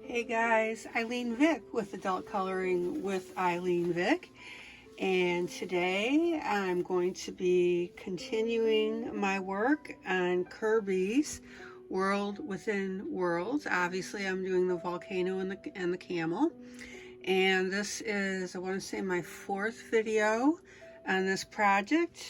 Hey guys, ILene Vick with Adult Coloring with ILene Vick, and today I'm going to be continuing my work on Kirby's World Within Worlds. Obviously I'm doing the volcano and the camel, and this is, I want to say, my fourth video on this project.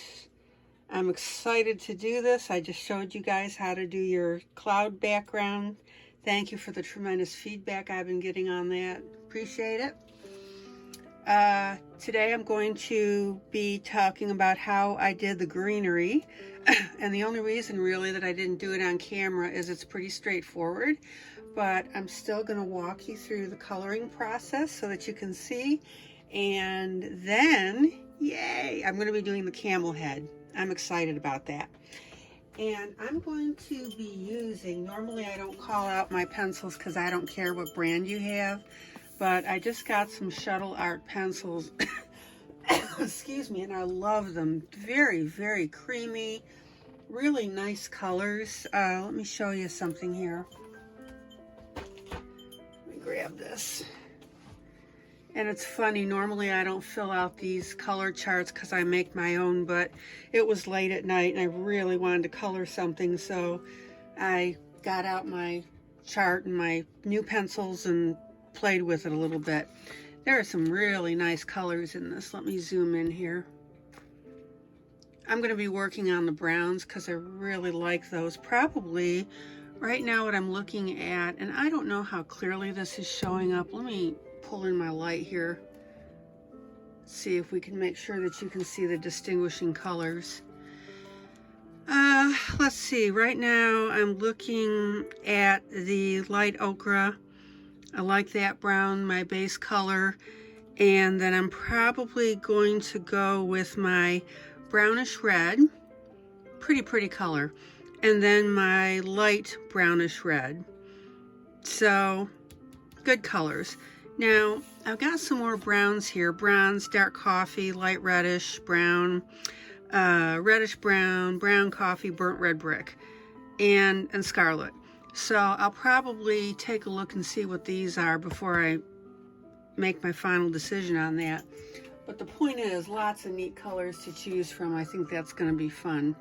I'm excited to do this. I just showed you guys how to do your cloud background. Thank you for the tremendous feedback I've been getting on that. Appreciate it. Today I'm going to be talking about how I did the greenery. And the only reason really that I didn't do it on camera is it's pretty straightforward. But I'm still going to walk you through the coloring process so that you can see. And then, yay, I'm going to be doing the camel head. I'm excited about that. And I'm going to be using, normally I don't call out my pencils because I don't care what brand you have, but I just got some Shuttle Art pencils, excuse me, and I love them. Very, very creamy, really nice colors. Let me show you something here. Let me grab this. And it's funny, normally I don't fill out these color charts because I make my own, but it was late at night and I really wanted to color something, so I got out my chart and my new pencils and played with it a little bit. There are some really nice colors in this. Let me zoom in here. I'm going to be working on the browns because I really like those. Probably right now what I'm looking at, and I don't know how clearly this is showing up. Let me pull in my light here, see if we can make sure that you can see the distinguishing colors. Let's see, right now I'm looking at the light ochre. I like that brown, my base color, and then I'm probably going to go with my brownish red, pretty color, and then my light brownish red. So good colors. Now, I've got some more browns here. Browns, dark coffee, light reddish, brown, reddish brown, brown coffee, burnt red brick, and scarlet. So I'll probably take a look and see what these are before I make my final decision on that. But the point is, lots of neat colors to choose from. I think that's going to be fun.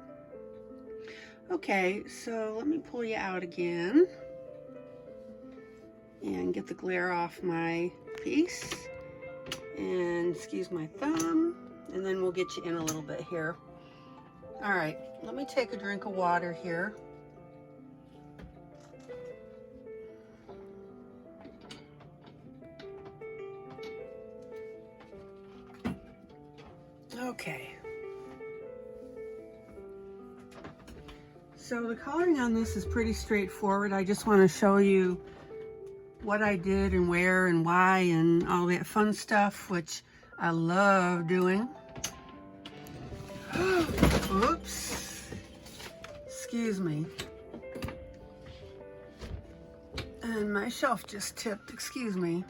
Okay, so let me pull you out again and get the glare off my piece, and excuse my thumb, and then we'll get you in a little bit here. All right, let me take a drink of water here. Okay, so the coloring on this is pretty straightforward. I just want to show you what I did and where and why and all that fun stuff, which I love doing. Oops, excuse me. And my shelf just tipped, excuse me.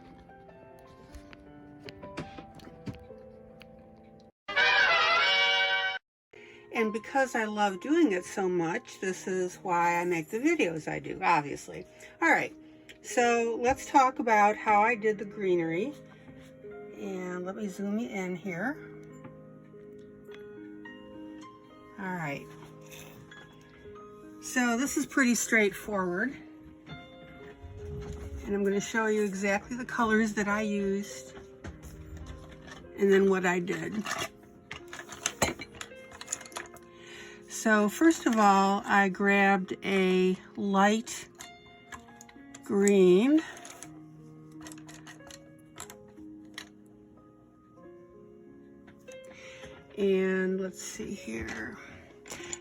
And because I love doing it so much, this is why I make the videos I do, obviously. All right. So let's talk about how I did the greenery, and let me zoom you in here. All right, so this is pretty straightforward, and I'm going to show you exactly the colors that I used and then what I did. So first of all, I grabbed a light green, and let's see here,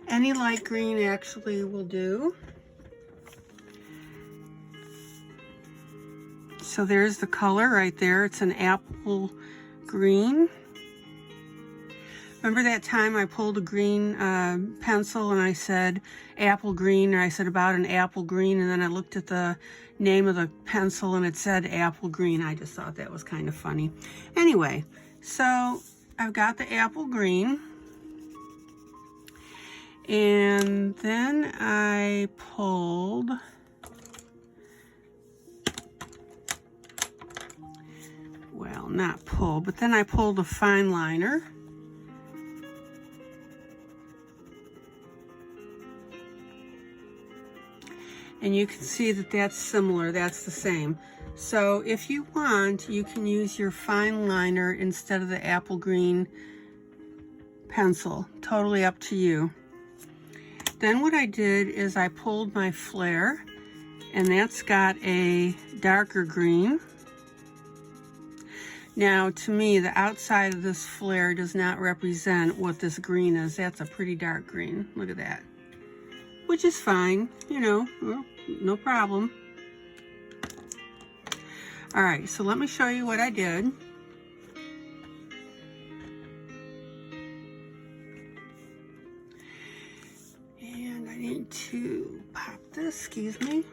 any light green actually will do. So there's the color right there. It's an apple green. Remember that time I pulled a green pencil and I said apple green, or I said about an apple green, and then I looked at the name of the pencil and it said apple green. I just thought that was kind of funny. Anyway, so I've got the apple green, and then I pulled not pull, but then I pulled a fine liner. And you can see that that's similar, that's the same. So if you want, you can use your fine liner instead of the apple green pencil. Totally up to you. Then what I did is I pulled my flare, and that's got a darker green. Now, to me, the outside of this flare does not represent what this green is. That's a pretty dark green. Look at that. Which is fine, you know, well, no problem. All right, so let me show you what I did. And I need to pop this, excuse me.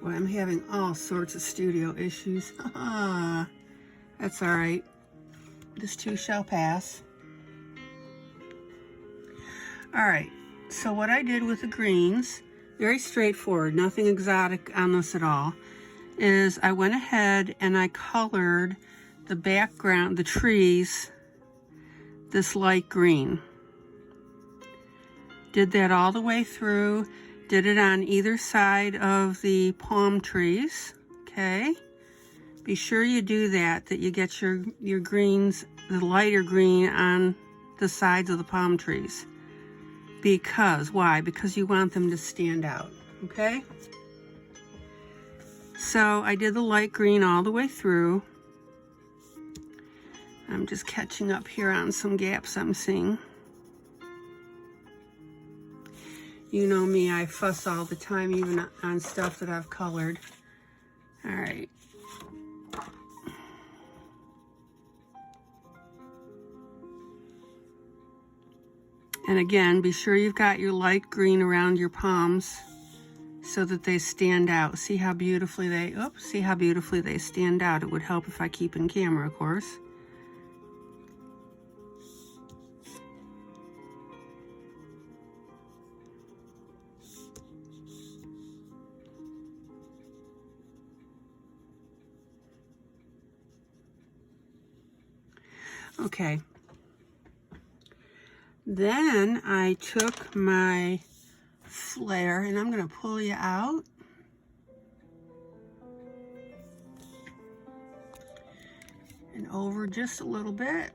Well, I'm having all sorts of studio issues. That's all right. This too shall pass. All right, so what I did with the greens, very straightforward, nothing exotic on this at all, is I went ahead and I colored the background, the trees, this light green. Did that all the way through, did it on either side of the palm trees, okay? Be sure you do that, that you get your greens, the lighter green on the sides of the palm trees. Because, why? Because you want them to stand out, okay? So I did the light green all the way through. I'm just catching up here on some gaps I'm seeing. You know me, I fuss all the time, even on stuff that I've colored. All right. And again, be sure you've got your light green around your palms so that they stand out. See how beautifully they stand out. It would help if I keep in camera, of course. Okay. Then I took my flare and I'm going to pull you out. And over just a little bit.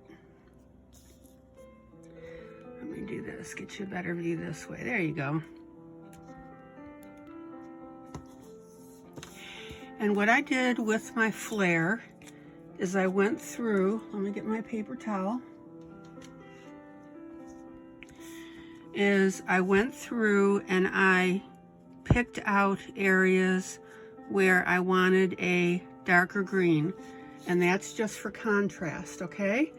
Let me do this, get you a better view this way. There you go. And what I did with my flare is I went through, let me get my paper towel, is I went through and I picked out areas where I wanted a darker green, and that's just for contrast, okay?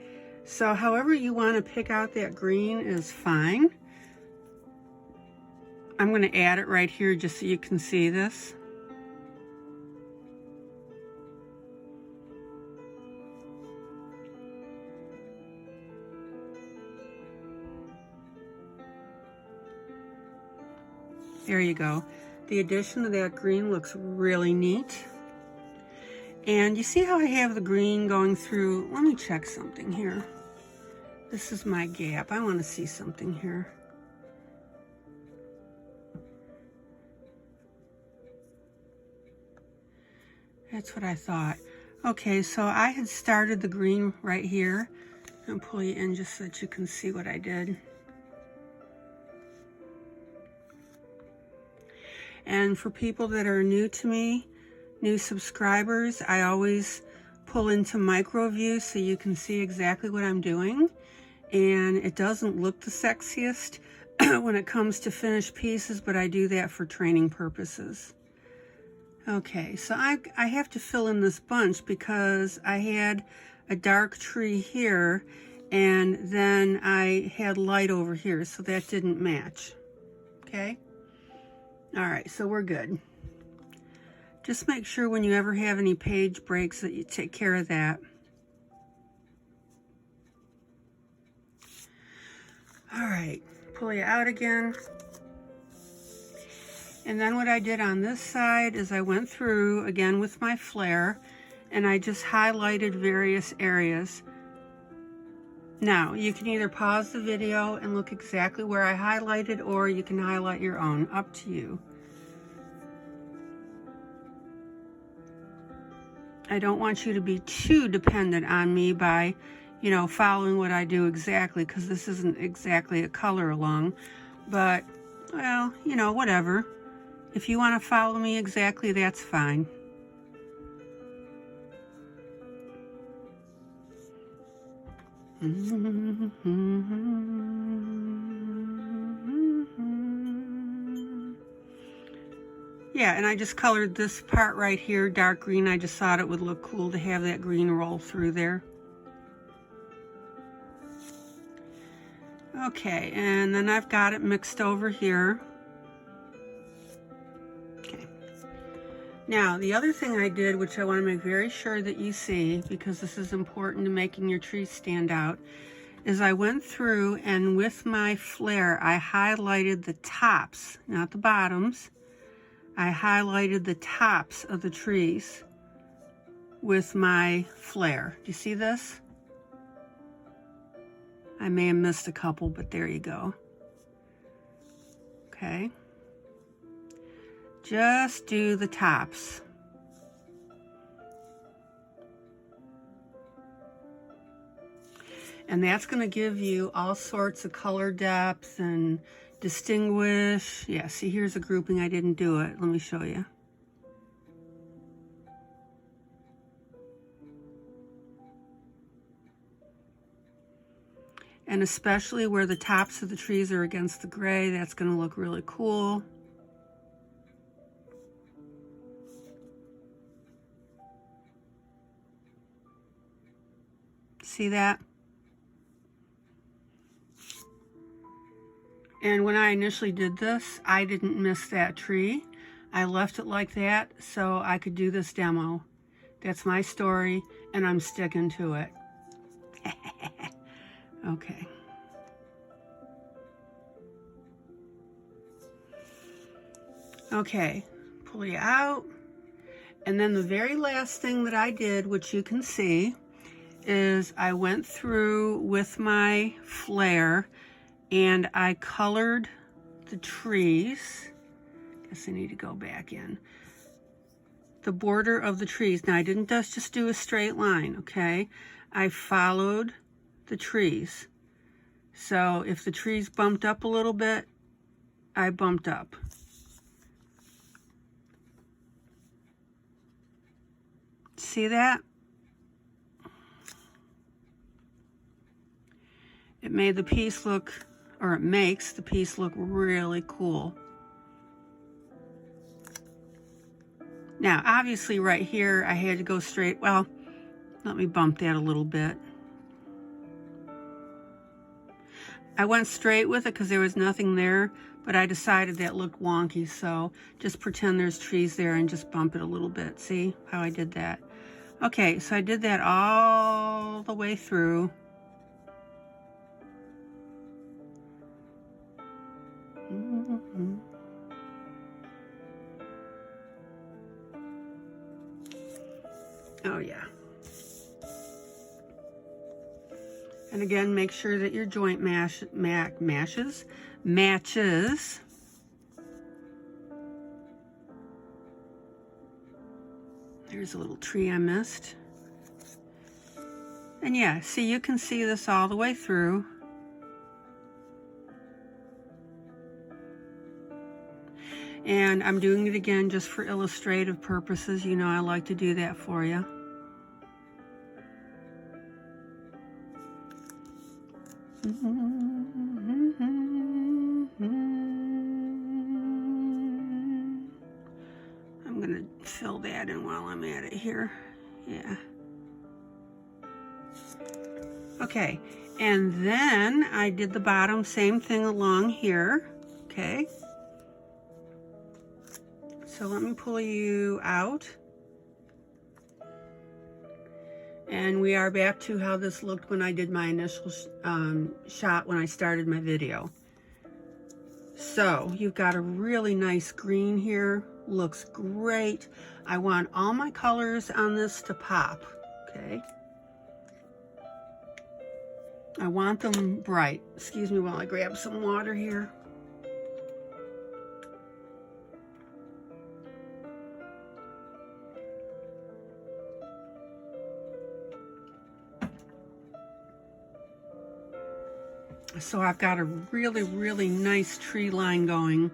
So however you want to pick out that green is fine. I'm going to add it right here just so you can see this. There you go. The addition of that green looks really neat. And you see how I have the green going through? Let me check something here. This is my gap. I want to see something here. That's what I thought. Okay, so I had started the green right here. I'll pull you in just so that you can see what I did. And for people that are new to me, new subscribers, I always pull into micro view so you can see exactly what I'm doing. And it doesn't look the sexiest when it comes to finished pieces, but I do that for training purposes. Okay, so I have to fill in this bunch because I had a dark tree here and then I had light over here, so that didn't match. Okay? All right, so we're good. Just make sure when you ever have any page breaks that you take care of that. All right, pull you out again. And then what I did on this side is I went through again with my flare and I just highlighted various areas. Now, you can either pause the video and look exactly where I highlighted, or you can highlight your own, up to you. I don't want you to be too dependent on me by, you know, following what I do exactly, because this isn't exactly a color along, but, well, you know, whatever. If you want to follow me exactly, that's fine. Yeah, and I just colored this part right here dark green. I just thought it would look cool to have that green roll through there. Okay, and then I've got it mixed over here. Okay. Now, the other thing I did, which I want to make very sure that you see, because this is important to making your tree stand out, is I went through and with my flare, I highlighted the tops, not the bottoms. I highlighted the tops of the trees with my flare. Do you see this? I may have missed a couple, but there you go. Okay. Just do the tops. And that's going to give you all sorts of color depth and distinguish. Yeah, see, here's a grouping. I didn't do it. Let me show you. And especially where the tops of the trees are against the gray, that's going to look really cool. See that? And when I initially did this, I didn't miss that tree. I left it like that so I could do this demo. That's my story, and I'm sticking to it. Okay. Okay, pull you out. And then the very last thing that I did, which you can see, is I went through with my flare and I colored the trees. Guess I need to go back in. The border of the trees. Now, I didn't just do a straight line, okay? I followed the trees. So if the trees bumped up a little bit, I bumped up. See that? It made the piece look, or it makes the piece look really cool. Now, obviously right here, I had to go straight. Well, let me bump that a little bit. I went straight with it because there was nothing there, but I decided that looked wonky, so just pretend there's trees there and just bump it a little bit. See how I did that? Okay, so I did that all the way through. Oh yeah. And again, make sure that your joint matches. There's a little tree I missed. And yeah, see, you can see this all the way through. And I'm doing it again just for illustrative purposes. You know, I like to do that for you. I'm gonna fill that in while I'm at it here. Yeah. Okay, and then I did the bottom, same thing along here. Okay. So let me pull you out. And we are back to how this looked when I did my initial shot when I started my video. So you've got a really nice green here, looks great. I want all my colors on this to pop, okay? I want them bright. Excuse me while I grab some water here. So I've got a really, really nice tree line going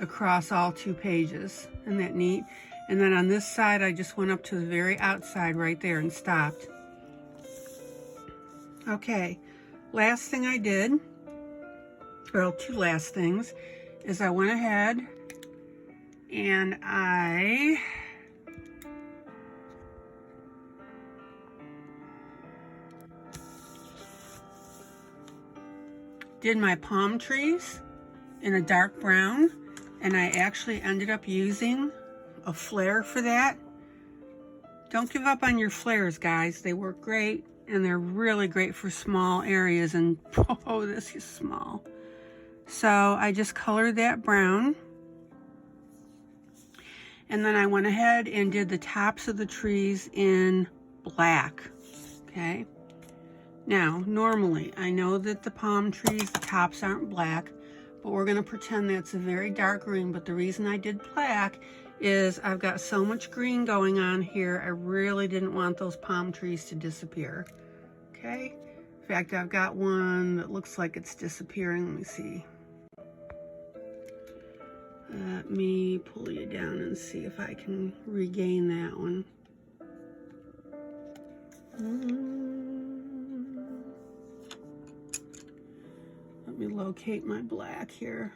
across all 2 pages. Isn't that neat? And then on this side, I just went up to the very outside right there and stopped. Okay, last thing I did, well, 2 last things, is I went ahead and I did my palm trees in a dark brown, and I actually ended up using a flare for that. Don't give up on your flares, guys. They work great, and they're really great for small areas, and oh, this is small. So I just colored that brown, and then I went ahead and did the tops of the trees in black, okay? Now, normally, I know that the palm trees, the tops aren't black, but we're gonna pretend that's a very dark green, but the reason I did black is I've got so much green going on here, I really didn't want those palm trees to disappear, okay? In fact, I've got one that looks like it's disappearing. Let me see. Let me pull you down and see if I can regain that one. Let me locate my black here.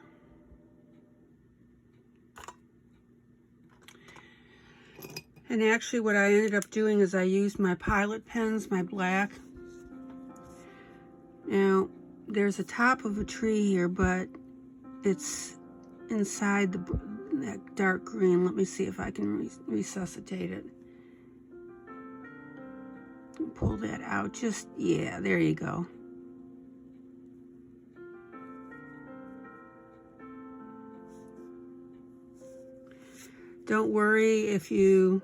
And actually what I ended up doing is I used my Pilot pens, my black. Now, there's a top of a tree here, but it's inside that dark green. Let me see if I can resuscitate it. Pull that out. Just, yeah, there you go. Don't worry if you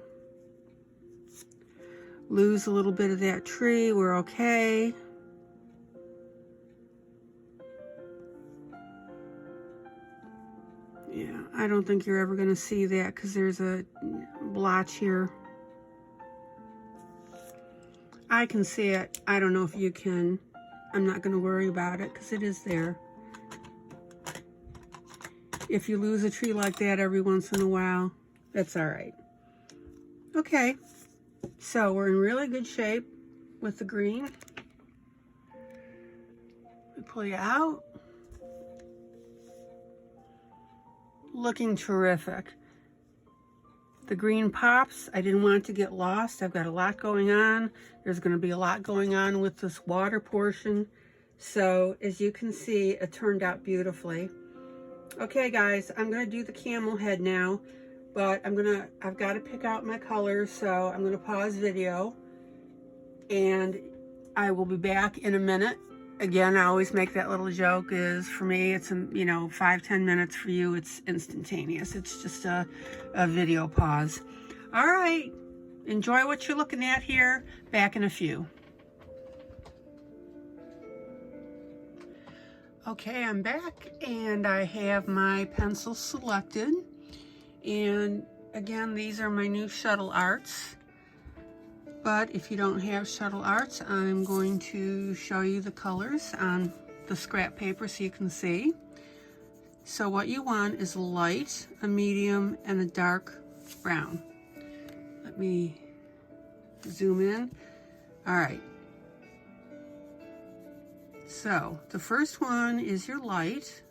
lose a little bit of that tree, we're okay. Yeah, I don't think you're ever going to see that because there's a blotch here. I can see it. I don't know if you can. I'm not going to worry about it because it is there. If you lose a tree like that every once in a while, that's all right. Okay, so we're in really good shape with the green. We pull you out. Looking terrific. The green pops. I didn't want it to get lost. I've got a lot going on. There's going to be a lot going on with this water portion. So as you can see, it turned out beautifully. Okay guys, I'm going to do the camel head now, but I've got to pick out my colors, so I'm going to pause video and I will be back in a minute. Again, I always make that little joke is for me, it's, 5-10 minutes. For you, it's instantaneous. It's just a video pause. All right, enjoy what you're looking at here. Back in a few. Okay, I'm back and I have my pencils selected. And again, these are my new Shuttle Arts. But if you don't have Shuttle Arts, I'm going to show you the colors on the scrap paper so you can see. So what you want is a light, a medium, and a dark brown. Let me zoom in. All right. So the first one is your light.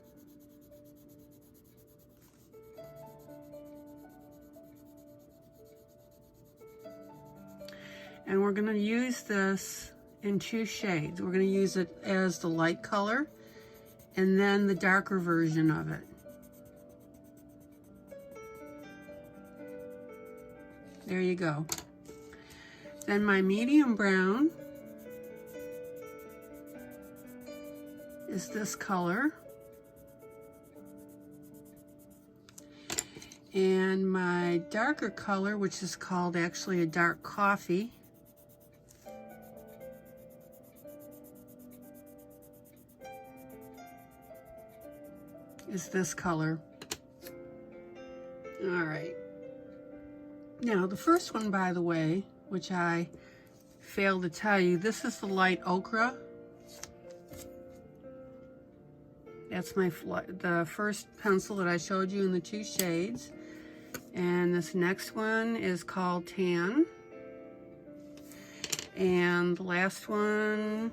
And we're going to use this in 2 shades. We're going to use it as the light color and then the darker version of it. There you go. Then my medium brown is this color. And my darker color, which is called actually a dark coffee, is this color. All right. Now the first one, by the way, which I failed to tell you, this is the light ochre. That's the first pencil that I showed you in the 2 shades. And this next one is called tan. And the last one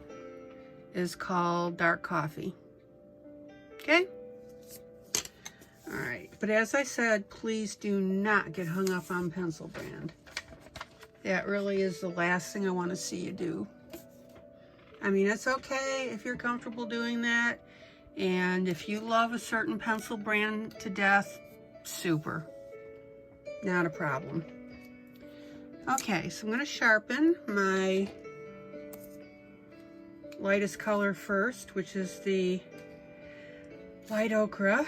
is called dark coffee. Okay? All right, but as I said, please do not get hung up on pencil brand. That really is the last thing I want to see you do. I mean, it's okay if you're comfortable doing that. And if you love a certain pencil brand to death, super. Not a problem. Okay, so I'm going to sharpen my lightest color first, which is the light ochre.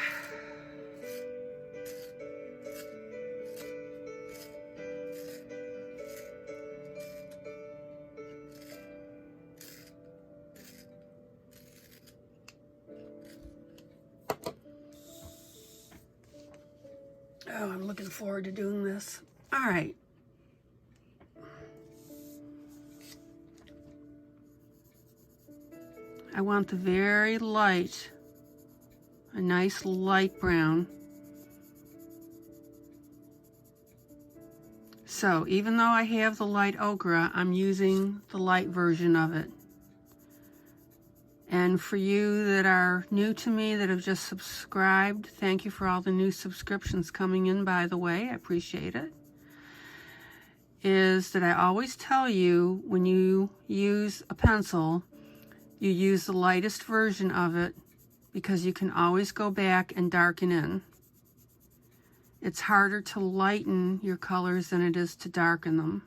Oh, I'm looking forward to doing this. All right. I want the very light, a nice light brown. So even though I have the light ochre, I'm using the light version of it. And for you that are new to me, that have just subscribed, thank you for all the new subscriptions coming in, by the way. I appreciate it. Is that I always tell you, when you use a pencil, you use the lightest version of it, because you can always go back and darken in. It's harder to lighten your colors than it is to darken them.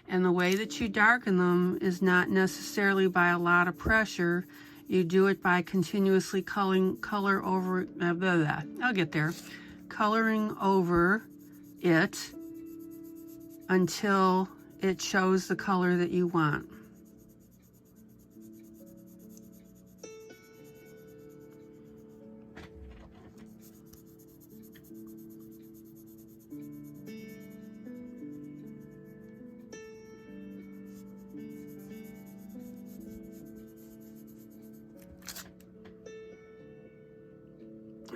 And the way that you darken them is not necessarily by a lot of pressure. You do it by continuously coloring over, I'll get there. Coloring over it until it shows the color that you want.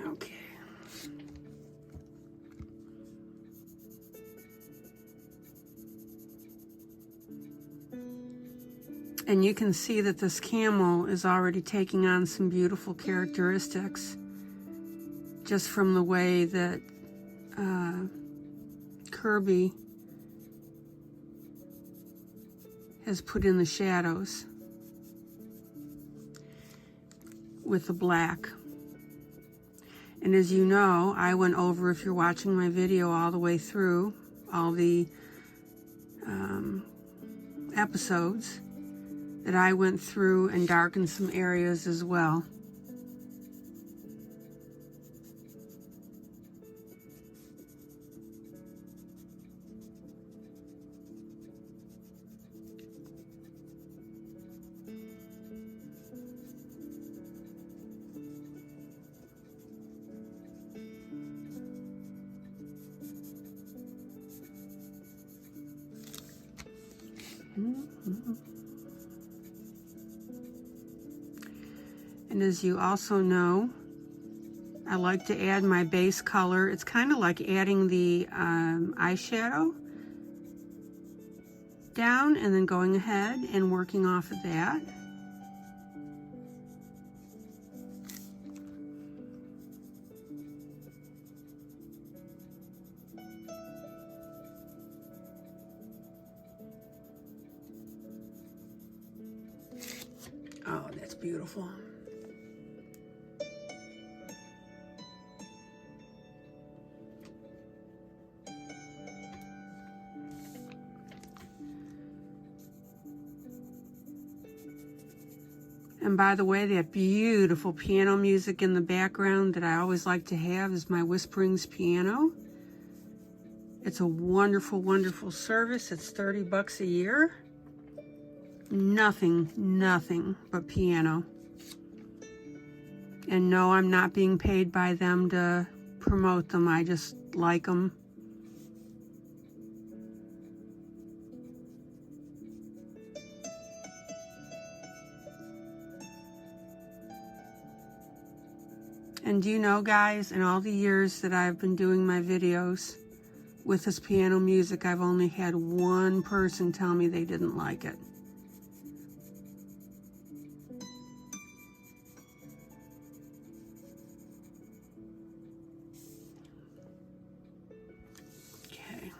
Okay. And you can see that this camel is already taking on some beautiful characteristics just from the way that Kirby has put in the shadows with the black. And as you know, I went over, if you're watching my video all the way through, all the episodes, that I went through and darkened some areas as well. And as you also know, I like to add my base color. It's kind of like adding the eyeshadow down and then going ahead and working off of that. Oh, that's beautiful. And by the way, that beautiful piano music in the background that I always like to have is my Whisperings piano. It's a wonderful, wonderful service. It's 30 bucks a year. Nothing but piano. And no, I'm not being paid by them to promote them. I just like them. And do you know, guys, in all the years that I've been doing my videos with this piano music, I've only had one person tell me they didn't like it. Okay.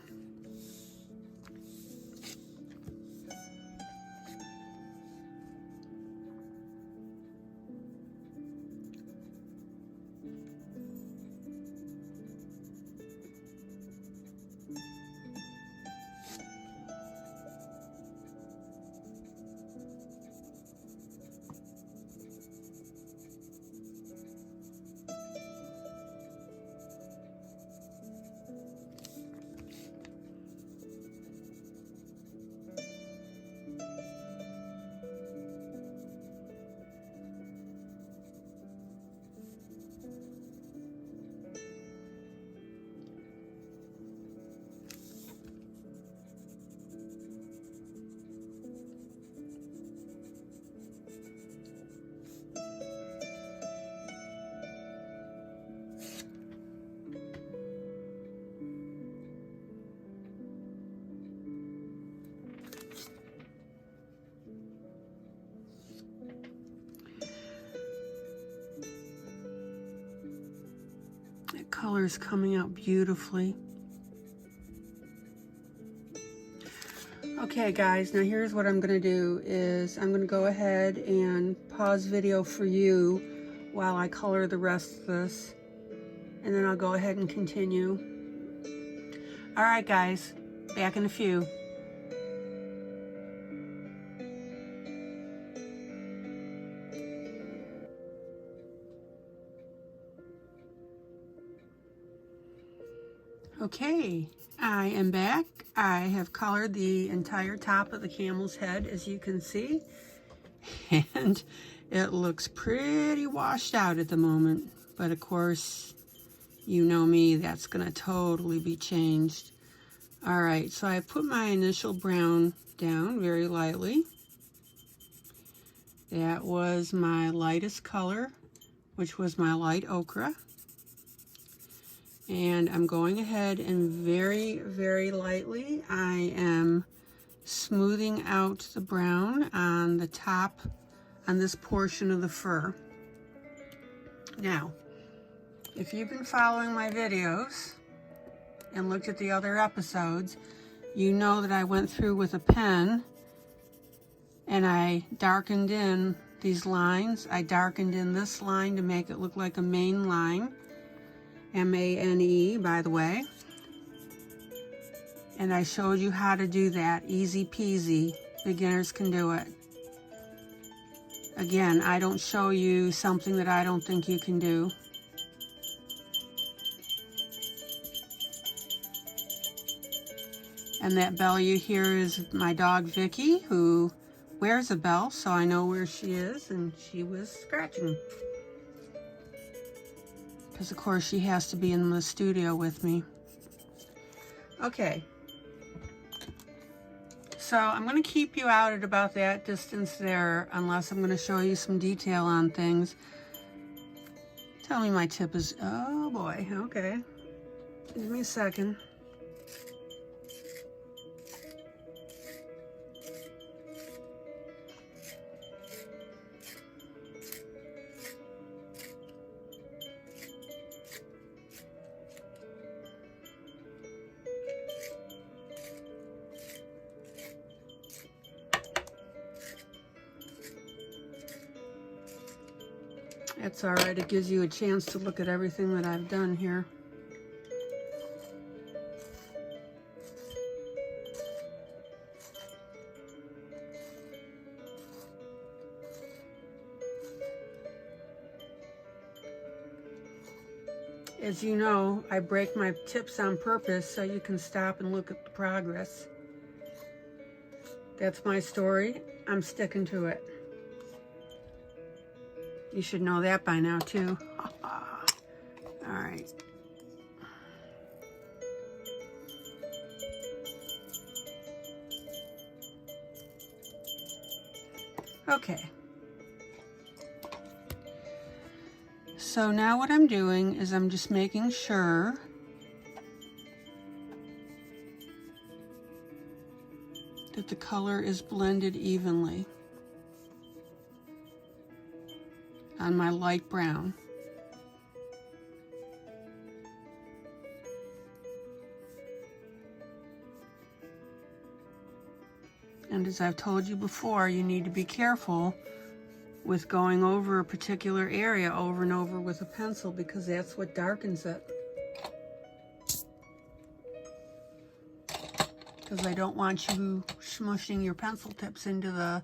That color is coming out beautifully. Okay guys, now here's what I'm going to do is I'm going to go ahead and pause video for you while I color the rest of this, and then I'll go ahead and continue. Alright guys, back in a few. Okay, I am back. I have colored the entire top of the camel's head, as you can see, and it looks pretty washed out at the moment, but of course, you know me, that's going to totally be changed. All right, so I put my initial brown down very lightly. That was my lightest color, which was my light ochre. And I'm going ahead and very, very lightly, I am smoothing out the brown on the top, on this portion of the fur. Now, if you've been following my videos and looked at the other episodes, you know that I went through with a pen and I darkened in these lines. I darkened in this line to make it look like a mane line. M-A-N-E, by the way. And I showed you how to do that. Easy peasy. Beginners can do it. Again, I don't show you something that I don't think you can do. And that bell you hear is my dog Vicky, who wears a bell, so I know where she is, and she was scratching. Because of course she has to be in the studio with me. Okay, so I'm going to keep you out at about that distance there, unless I'm going to show you some detail on things. Tell me my tip is, oh boy, okay. Give me a second. That's all right, it gives you a chance to look at everything that I've done here. As you know, I break my tips on purpose so you can stop and look at the progress. That's my story. I'm sticking to it. You should know that by now too. All right. Okay. So now what I'm doing is I'm just making sure that the color is blended evenly on my light brown. And as I've told you before, you need to be careful with going over a particular area over and over with a pencil, because that's what darkens it. Because I don't want you smushing your pencil tips into the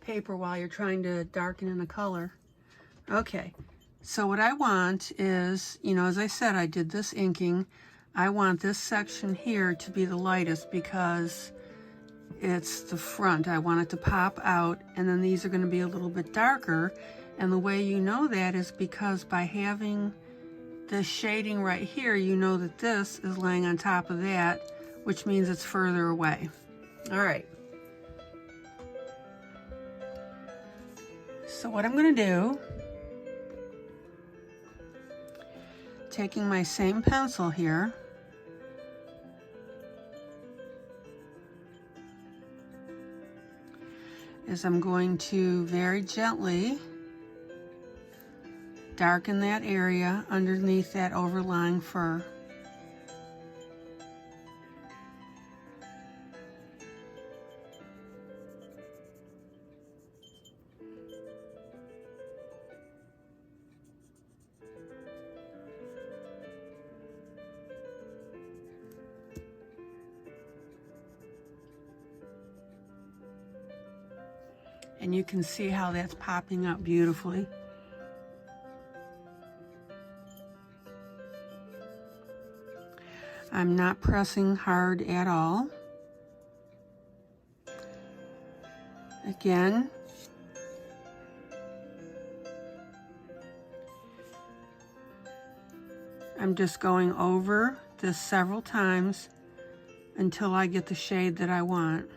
paper while you're trying to darken in a color. Okay, so what I want is, you know, as I said, I did this inking. I want this section here to be the lightest because it's the front. I want it to pop out, and then these are going to be a little bit darker. And the way you know that is because by having this shading right here, you know that this is laying on top of that, which means it's further away. All right. So what I'm going to do, taking my same pencil here, is I'm going to very gently darken that area underneath that overlying fur. And you can see how that's popping up beautifully. I'm not pressing hard at all. Again, I'm just going over this several times until I get the shade that I want.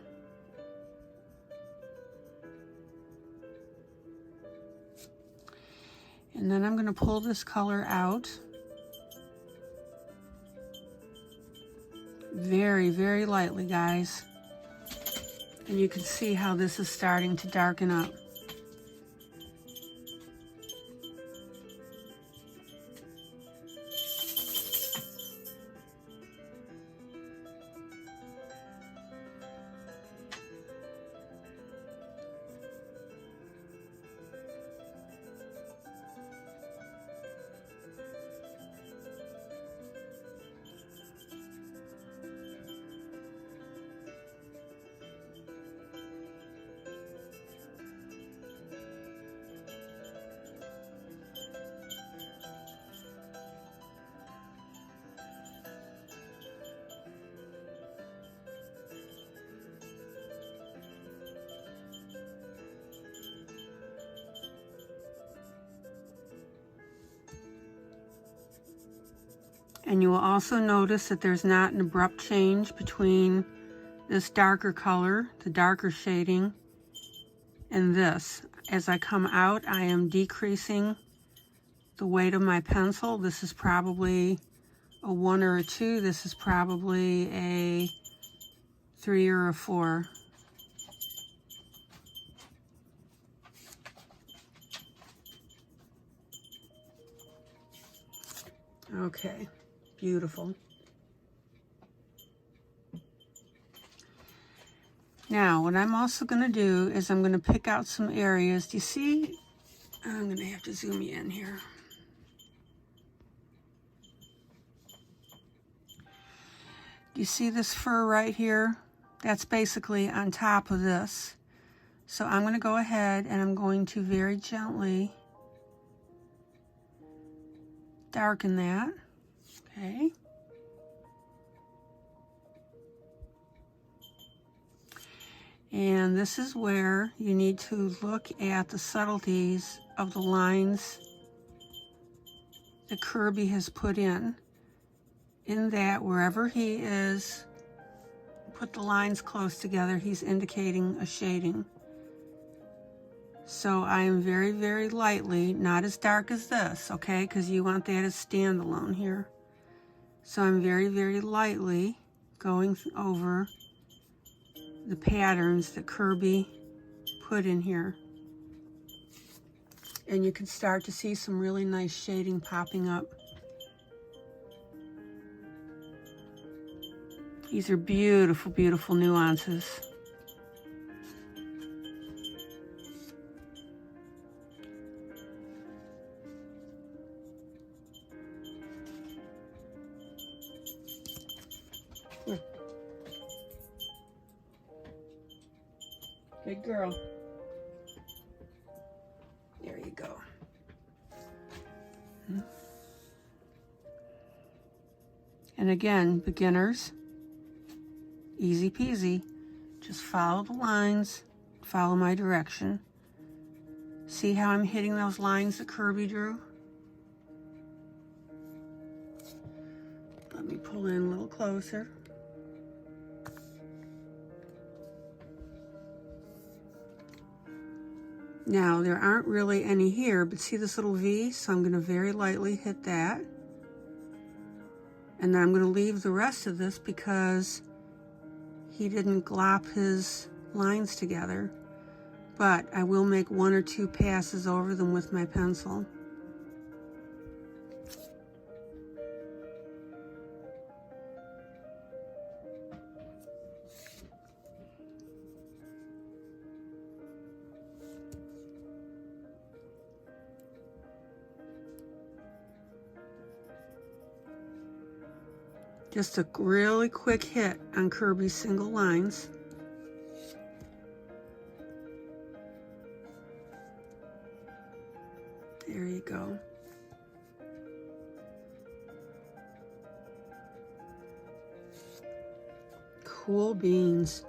And then I'm going to pull this color out very, very lightly, guys. And you can see how this is starting to darken up. And you will also notice that there's not an abrupt change between this darker color, the darker shading, and this. As I come out, I am decreasing the weight of my pencil. This is probably a 1 or a 2. This is probably a 3 or a 4. Okay. Beautiful. Now, what I'm also going to do is I'm going to pick out some areas. Do you see? I'm going to have to zoom you in here. Do you see this fur right here? That's basically on top of this. So I'm going to go ahead and I'm going to very gently darken that. Okay. And this is where you need to look at the subtleties of the lines that Kirby has put in that wherever he is, put the lines close together, he's indicating a shading. So I am very, very lightly, not as dark as this, okay, because you want that as standalone here. So I'm very, very lightly going over the patterns that Kirby put in here. And you can start to see some really nice shading popping up. These are beautiful, beautiful nuances. Here. Good girl. There you go. And again, beginners, easy peasy. Just follow the lines, follow my direction. See how I'm hitting those lines that Kirby drew? Let me pull in a little closer. Now, there aren't really any here, but see this little V? So I'm going to very lightly hit that. And then I'm going to leave the rest of this because he didn't glop his lines together. But I will make 1 or 2 passes over them with my pencil. Just a really quick hit on Kirby's single lines. There you go. Cool beans.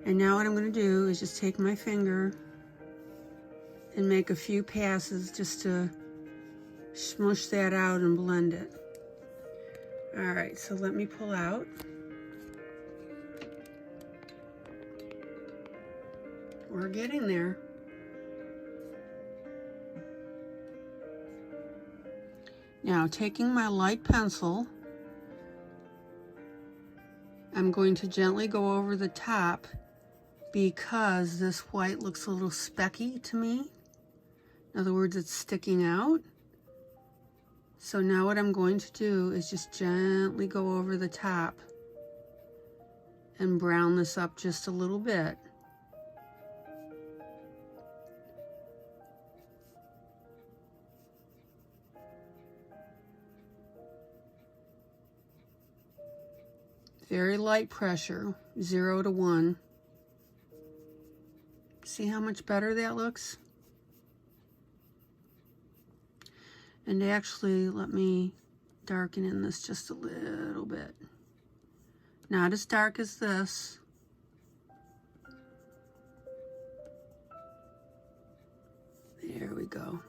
And now what I'm going to do is just take my finger and make a few passes just to smush that out and blend it. All right, so let me pull out. We're getting there. Now, taking my light pencil, I'm going to gently go over the top because this white looks a little specky to me. In other words, it's sticking out. So now what I'm going to do is just gently go over the top and brown this up just a little bit. Very light pressure, 0 to 1. See how much better that looks? And actually, let me darken in this just a little bit. Not as dark as this. There we go.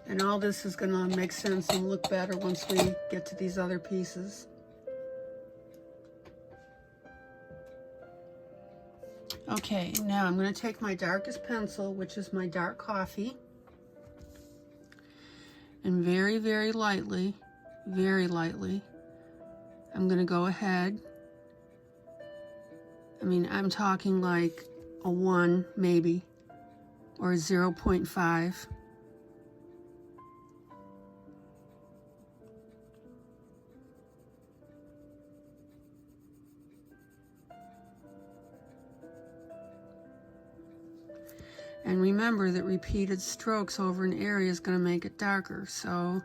And all this is going to make sense and look better once we get to these other pieces. Okay, now I'm going to take my darkest pencil, which is my dark coffee, and very, very lightly, I'm going to go ahead. I mean, I'm talking like a 1 maybe, or a 0.5. And remember that repeated strokes over an area is going to make it darker, so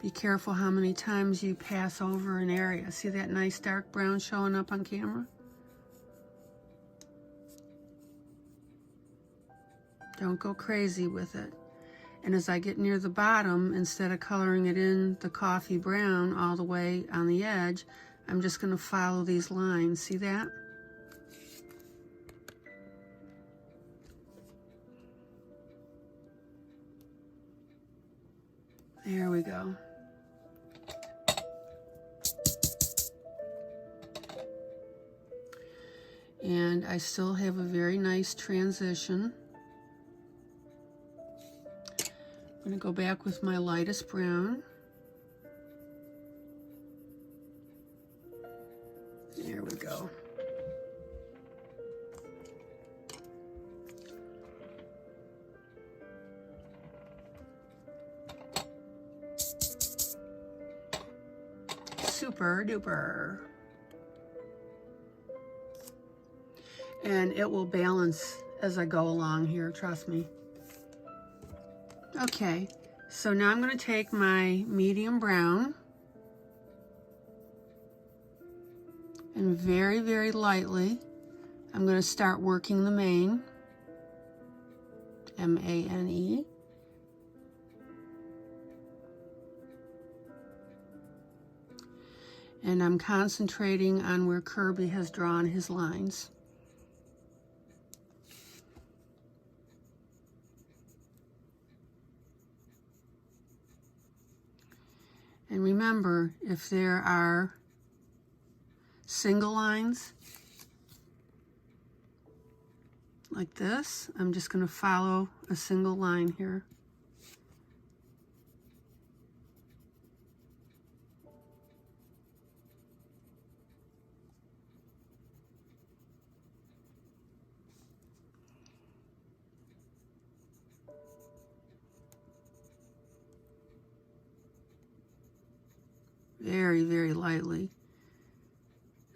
be careful how many times you pass over an area. See that nice dark brown showing up on camera? Don't go crazy with it. And as I get near the bottom, instead of coloring it in the coffee brown all the way on the edge, I'm just going to follow these lines. See that? There we go. And I still have a very nice transition. I'm going to go back with my lightest brown. There we go. Super duper. And it will balance as I go along here, trust me. Okay, so now I'm going to take my medium brown and very, very lightly, I'm going to start working the mane, M-A-N-E. And I'm concentrating on where Kirby has drawn his lines. And remember, if there are single lines like this, I'm just going to follow a single line here. Very, very lightly.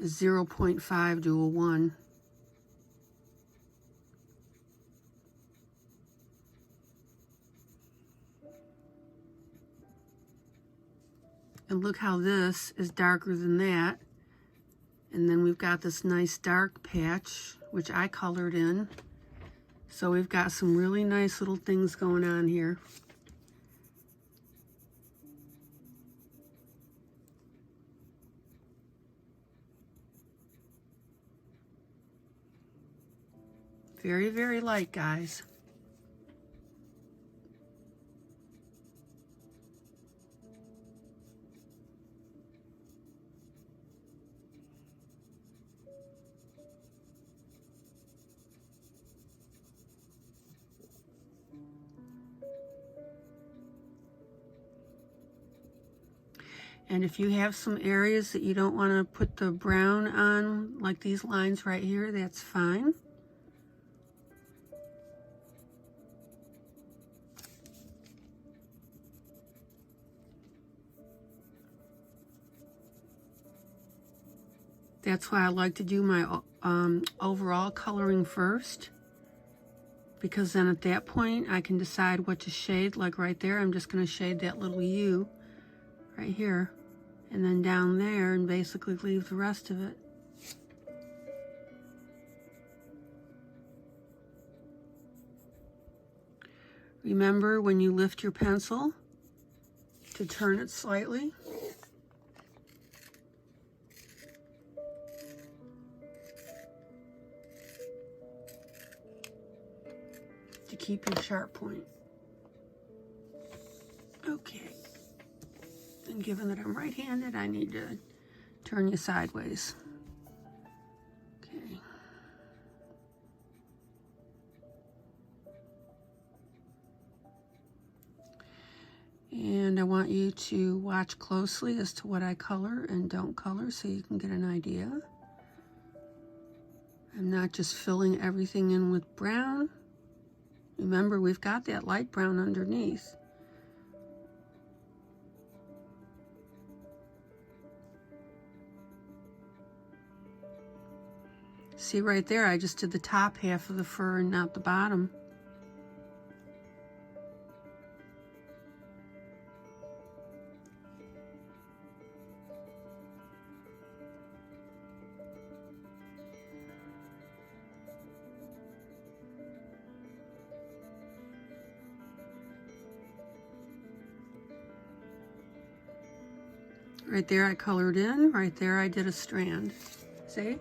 0.5 to a 1. And look how this is darker than that. And then we've got this nice dark patch, which I colored in. So we've got some really nice little things going on here. Very, very light, guys. And if you have some areas that you don't want to put the brown on, like these lines right here, that's fine. That's why I like to do my overall coloring first, because then at that point I can decide what to shade. Like right there, I'm just going to shade that little U right here, and then down there, and basically leave the rest of it. Remember when you lift your pencil to turn it slightly. To keep your sharp point. Okay. And given that I'm right-handed, I need to turn you sideways. Okay. And I want you to watch closely as to what I color and don't color so you can get an idea. I'm not just filling everything in with brown. Remember, we've got that light brown underneath. See right there, I just did the top half of the fur and not the bottom. Right there I colored in, right there I did a strand. See?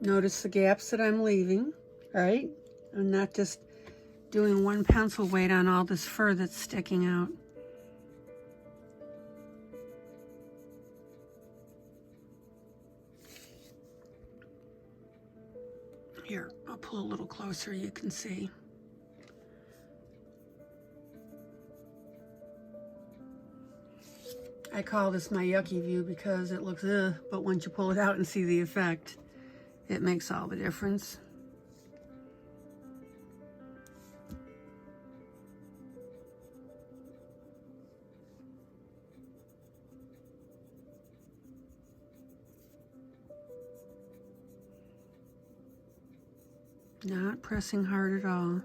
Notice the gaps that I'm leaving, right? I'm not just doing one pencil weight on all this fur that's sticking out. Here, I'll pull a little closer, you can see. I call this my yucky view because it looks but once you pull it out and see the effect, it makes all the difference. Not pressing hard at all.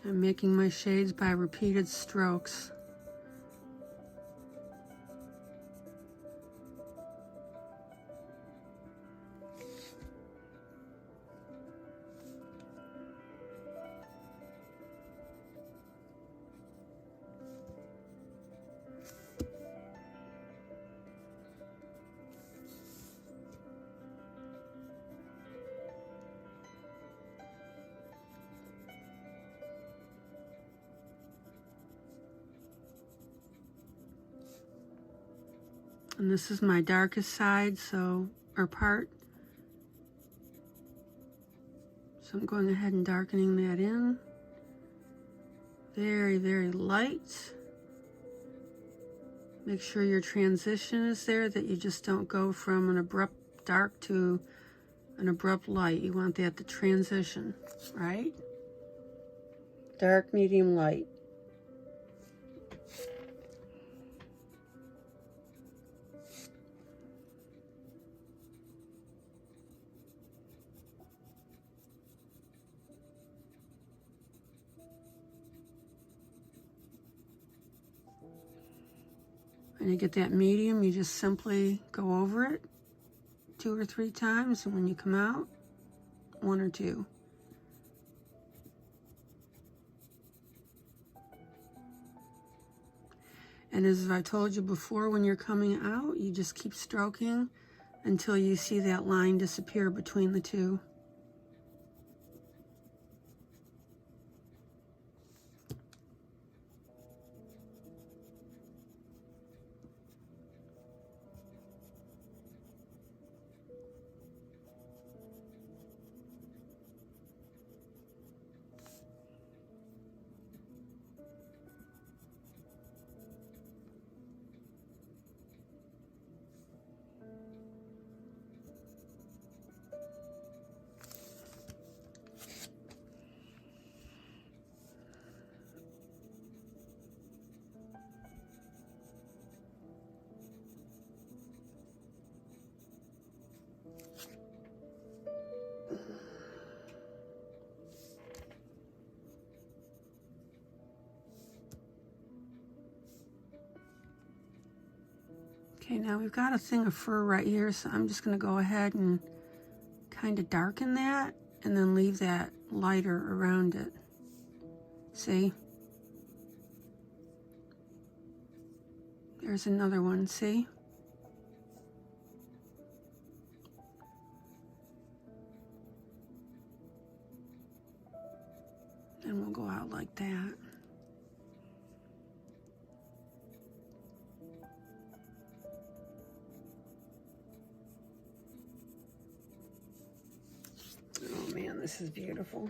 I'm making my shades by repeated strokes. And this is my darkest side, or part. So I'm going ahead and darkening that in. Very, very light. Make sure your transition is there, that you just don't go from an abrupt dark to an abrupt light. You want that, the transition, right? Dark, medium, light. When you get that medium, you just simply go over it 2 or 3 times, and when you come out, 1 or 2. And as I told you before, when you're coming out, you just keep stroking until you see that line disappear between the 2. Okay, now we've got a thing of fur right here, so I'm just going to go ahead and kind of darken that and then leave that lighter around it. See? There's another one, see? And we'll go out like that. Oh man, this is beautiful.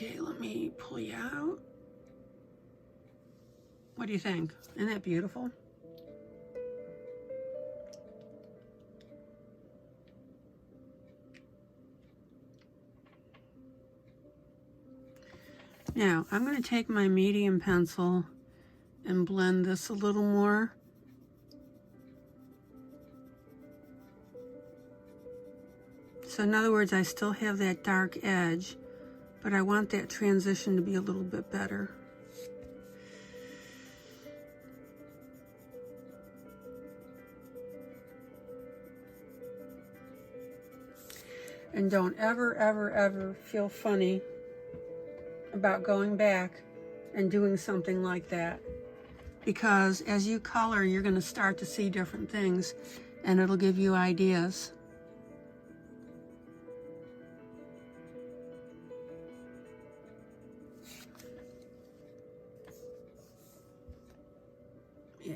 Okay, let me pull you out. What do you think? Isn't that beautiful? Now, I'm going to take my medium pencil and blend this a little more. So in other words, I still have that dark edge, but I want that transition to be a little bit better. And don't ever, ever, ever feel funny about going back and doing something like that. Because as you color, you're going to start to see different things, and it'll give you ideas. Yeah.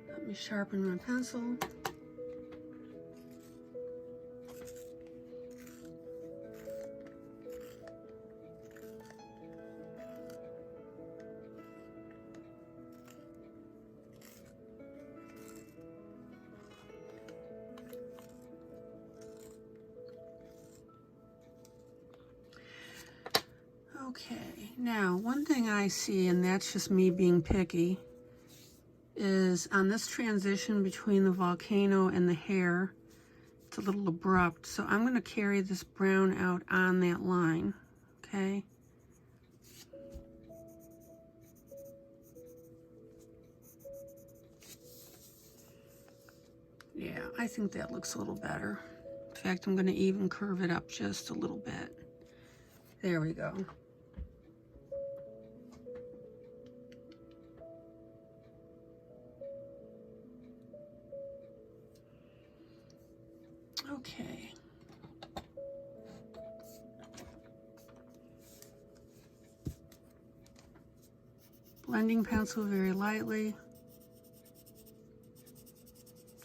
Let me sharpen my pencil. Okay, now one thing I see, and that's just me being picky, is on this transition between the volcano and the hair, it's a little abrupt, so I'm going to carry this brown out on that line, okay? Yeah, I think that looks a little better. In fact, I'm going to even curve it up just a little bit. There we go. Okay. Blending pencil very lightly.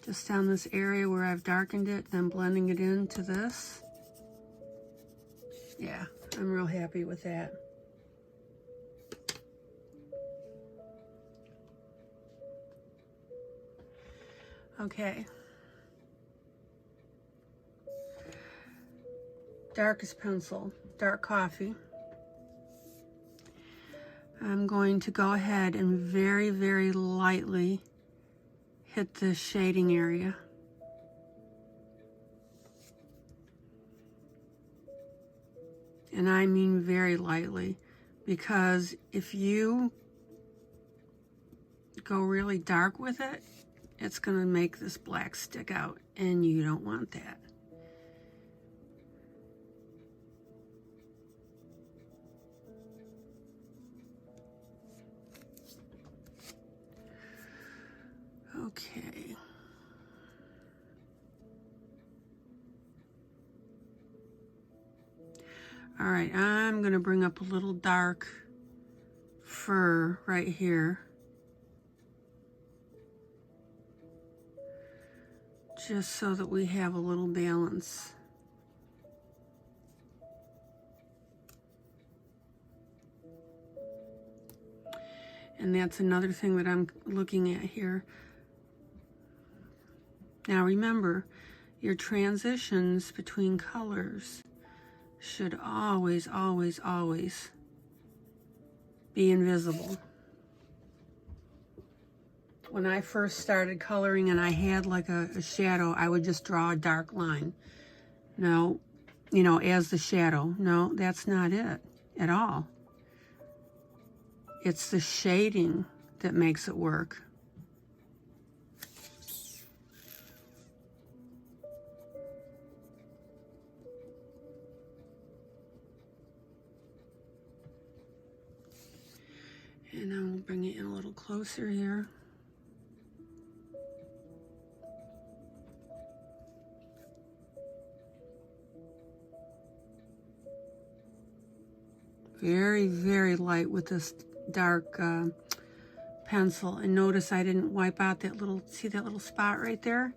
Just down this area where I've darkened it, then blending it into this. Yeah, I'm real happy with that. Okay. Darkest pencil, dark coffee. I'm going to go ahead and very, very lightly hit the shading area. And I mean very lightly, because if you go really dark with it, it's going to make this black stick out, and you don't want that. Okay. All right, I'm going to bring up a little dark fur right here. Just so that we have a little balance. And that's another thing that I'm looking at here. Now remember, your transitions between colors should always, always, always be invisible. When I first started coloring and I had like a shadow, I would just draw a dark line. No, you know, as the shadow. No, that's not it at all. It's the shading that makes it work. And I'm gonna bring it in a little closer here. Very, very light with this dark pencil. And notice I didn't wipe out that little, see that little spot right there?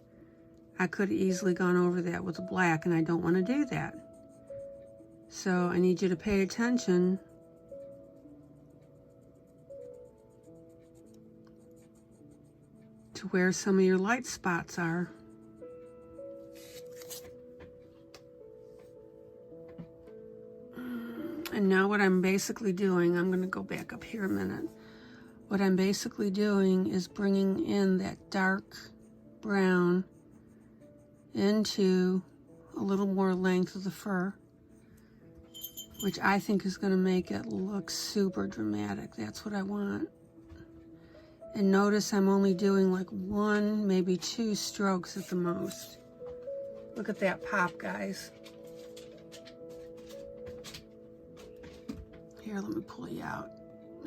I could have easily gone over that with the black, and I don't want to do that. So I need you to pay attention to where some of your light spots are. And now what I'm basically doing, I'm going to go back up here a minute. What I'm basically doing is bringing in that dark brown into a little more length of the fur, which I think is going to make it look super dramatic. That's what I want. And notice I'm only doing like 1, maybe 2 strokes at the most. Look at that pop, guys. Here, let me pull you out.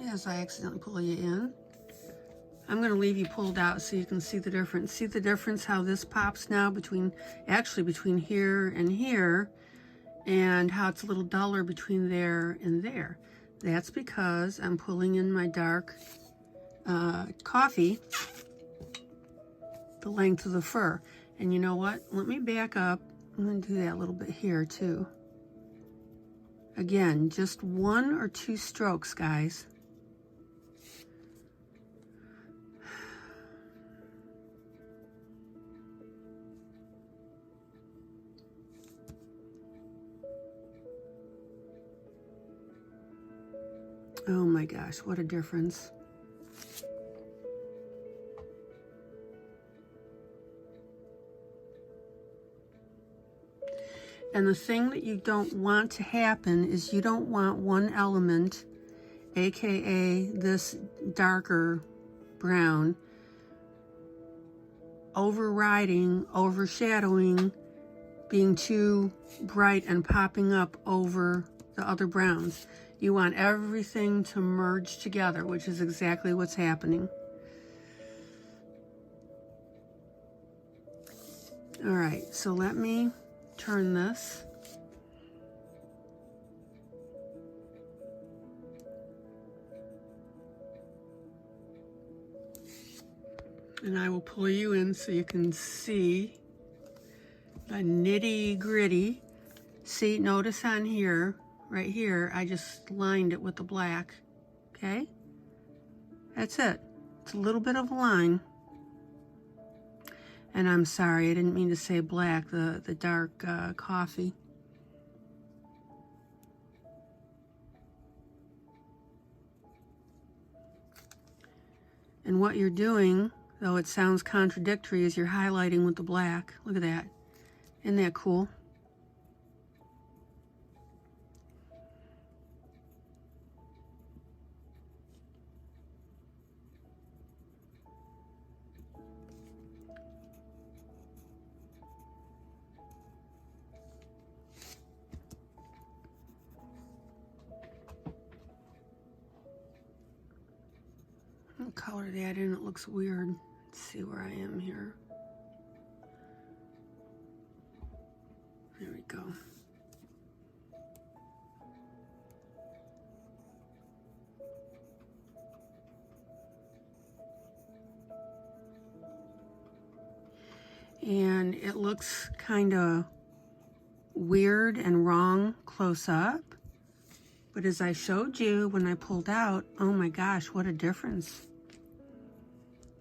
As I accidentally pull you in. I'm going to leave you pulled out so you can see the difference. See the difference how this pops now between here and here, and how it's a little duller between there and there. That's because I'm pulling in my dark coffee, the length of the fur. And you know what? Let me back up. I'm going to do that a little bit here too. Again, just 1 or 2 strokes, guys. Oh my gosh, what a difference. And the thing that you don't want to happen is you don't want one element, aka this darker brown, overshadowing, being too bright and popping up over the other browns. You want everything to merge together, which is exactly what's happening. All right, so let me turn this. And I will pull you in so you can see the nitty gritty. See, notice on here, right here, I just lined it with the black, okay? That's it. It's a little bit of a line. And I'm sorry, I didn't mean to say black, the dark coffee. And what you're doing, though it sounds contradictory, is you're highlighting with the black. Look at that. Isn't that cool? I'll color that in, it looks weird. Let's see where I am here. There we go. And it looks kind of weird and wrong close up. But as I showed you when I pulled out, oh my gosh, what a difference.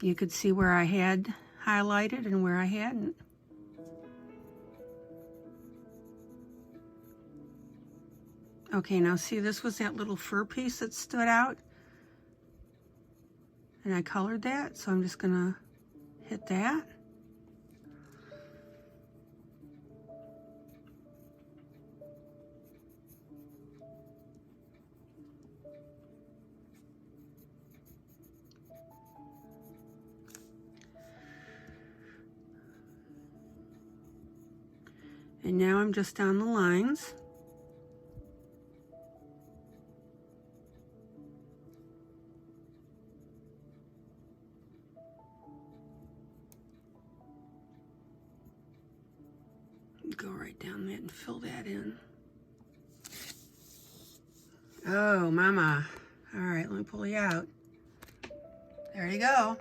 You could see where I had highlighted and where I hadn't. Okay, now see, this was that little fur piece that stood out. And I colored that, so I'm just gonna hit that. And now I'm just down the lines. Go right down that and fill that in. Oh, mama. All right, let me pull you out. There you go.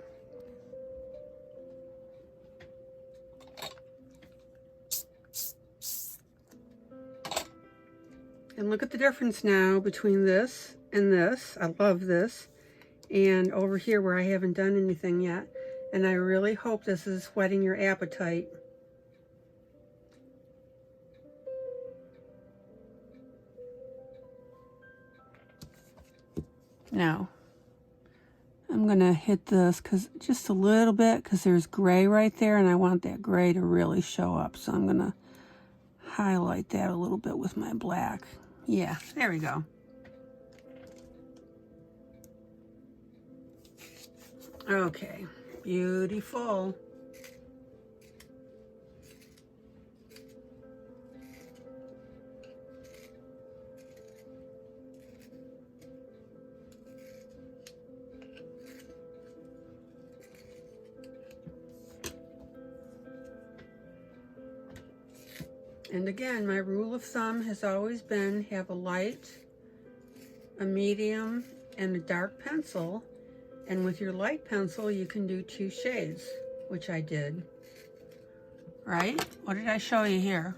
And look at the difference now between this and this. I love this. And over here where I haven't done anything yet. And I really hope this is whetting your appetite. Now, I'm gonna hit this just a little bit because there's gray right there and I want that gray to really show up. So I'm gonna highlight that a little bit with my black. Yeah, there we go. Okay, beautiful. And again, my rule of thumb has always been have a light, a medium, and a dark pencil. And with your light pencil, you can do 2 shades, which I did. Right? What did I show you here?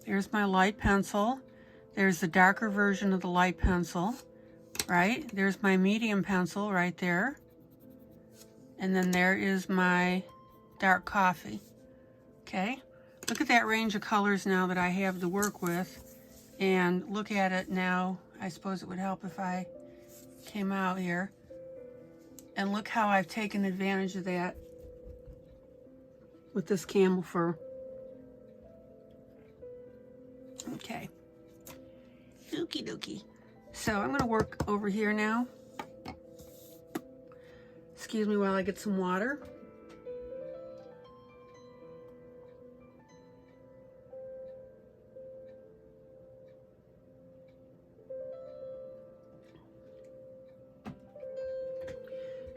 There's my light pencil. There's the darker version of the light pencil, right? There's my medium pencil right there. And then there is my dark coffee. Okay, look at that range of colors now that I have to work with. And look at it now. I suppose it would help if I came out here. And look how I've taken advantage of that with this camel fur. Okay. Okie dokie. So I'm going to work over here now. Excuse me while I get some water.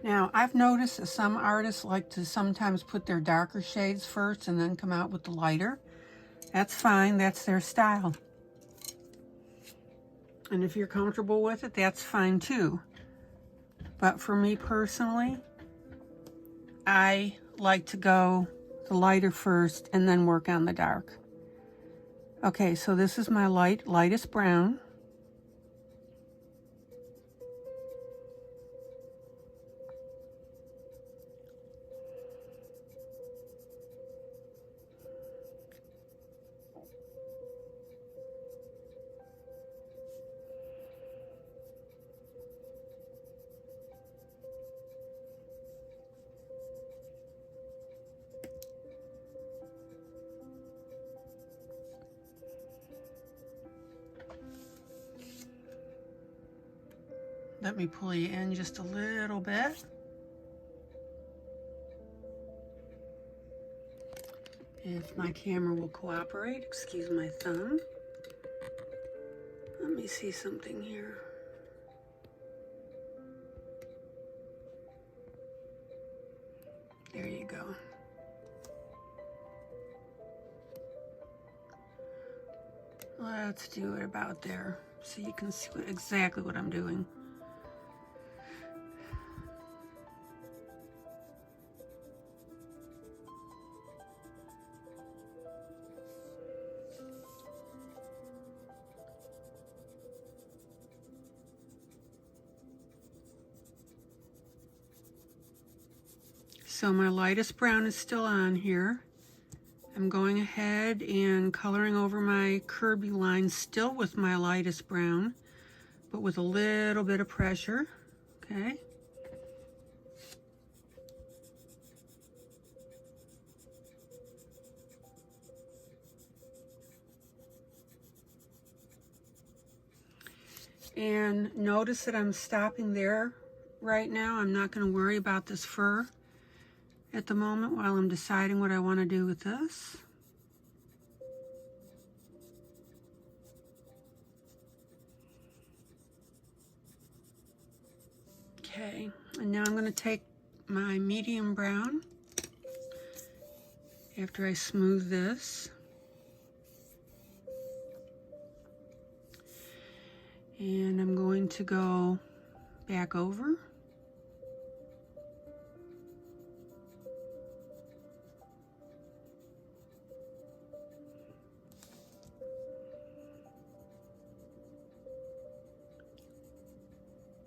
Now, I've noticed that some artists like to sometimes put their darker shades first and then come out with the lighter. That's fine, that's their style. And if you're comfortable with it, that's fine too. But for me personally, I like to go the lighter first and then work on the dark. Okay, so this is my lightest brown. Let me pull you in just a little bit. If my camera will cooperate, excuse my thumb. Let me see something here. There you go. Let's do it about there so you can see exactly what I'm doing. So my lightest brown is still on here. I'm going ahead and coloring over my curvy lines still with my lightest brown, but with a little bit of pressure, okay? And notice that I'm stopping there right now. I'm not going to worry about this fur at the moment while I'm deciding what I want to do with this. Okay, and now I'm going to take my medium brown after I smooth this. And I'm going to go back over.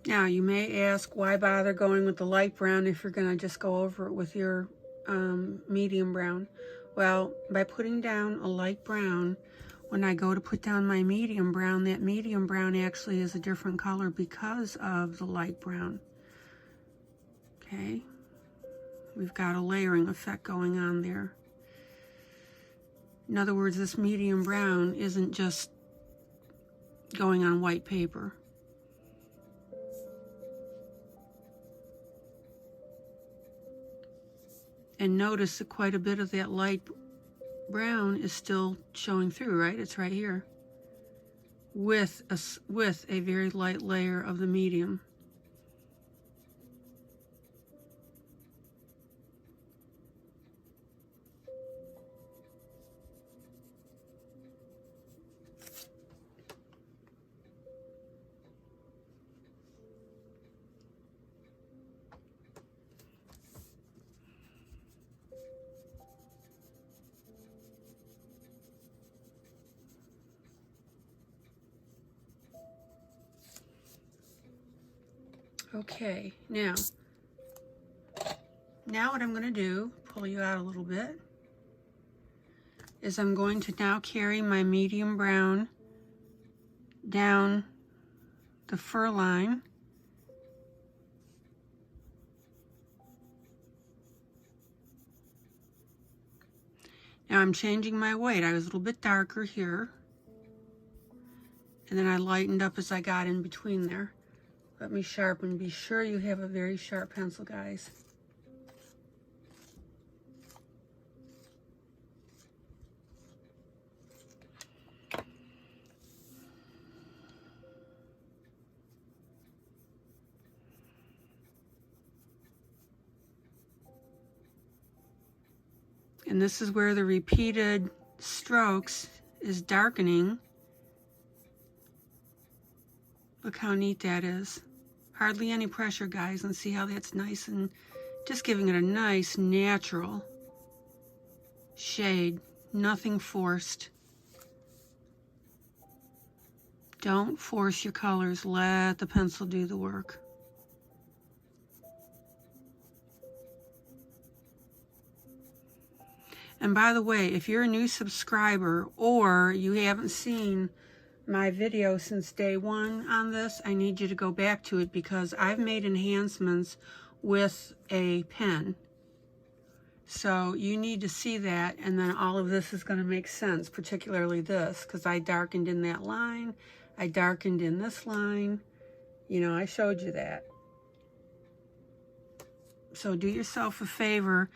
Now, you may ask, why bother going with the light brown if you're going to just go over it with your medium brown? Well, by putting down a light brown, when I go to put down my medium brown, that medium brown actually is a different color because of the light brown. Okay, we've got a layering effect going on there. In other words, this medium brown isn't just going on white paper. And notice that quite a bit of that light brown is still showing through, right? It's right here with a very light layer of the medium. Okay, now what I'm going to do, pull you out a little bit, is I'm going to now carry my medium brown down the fur line. Now I'm changing my weight. I was a little bit darker here, and then I lightened up as I got in between there. Let me sharpen. Be sure you have a very sharp pencil, guys. And this is where the repeated strokes is darkening. Look how neat that is. Hardly any pressure, guys, and see how that's nice and just giving it a nice natural shade. Nothing forced. Don't force your colors. Let the pencil do the work. And by the way, if you're a new subscriber or you haven't seen my video since day one on this, I need you to go back to it because I've made enhancements with a pen. So you need to see that, and then all of this is going to make sense, particularly this, because I darkened in that line, I darkened in this line. You know, I showed you that. So do yourself a favor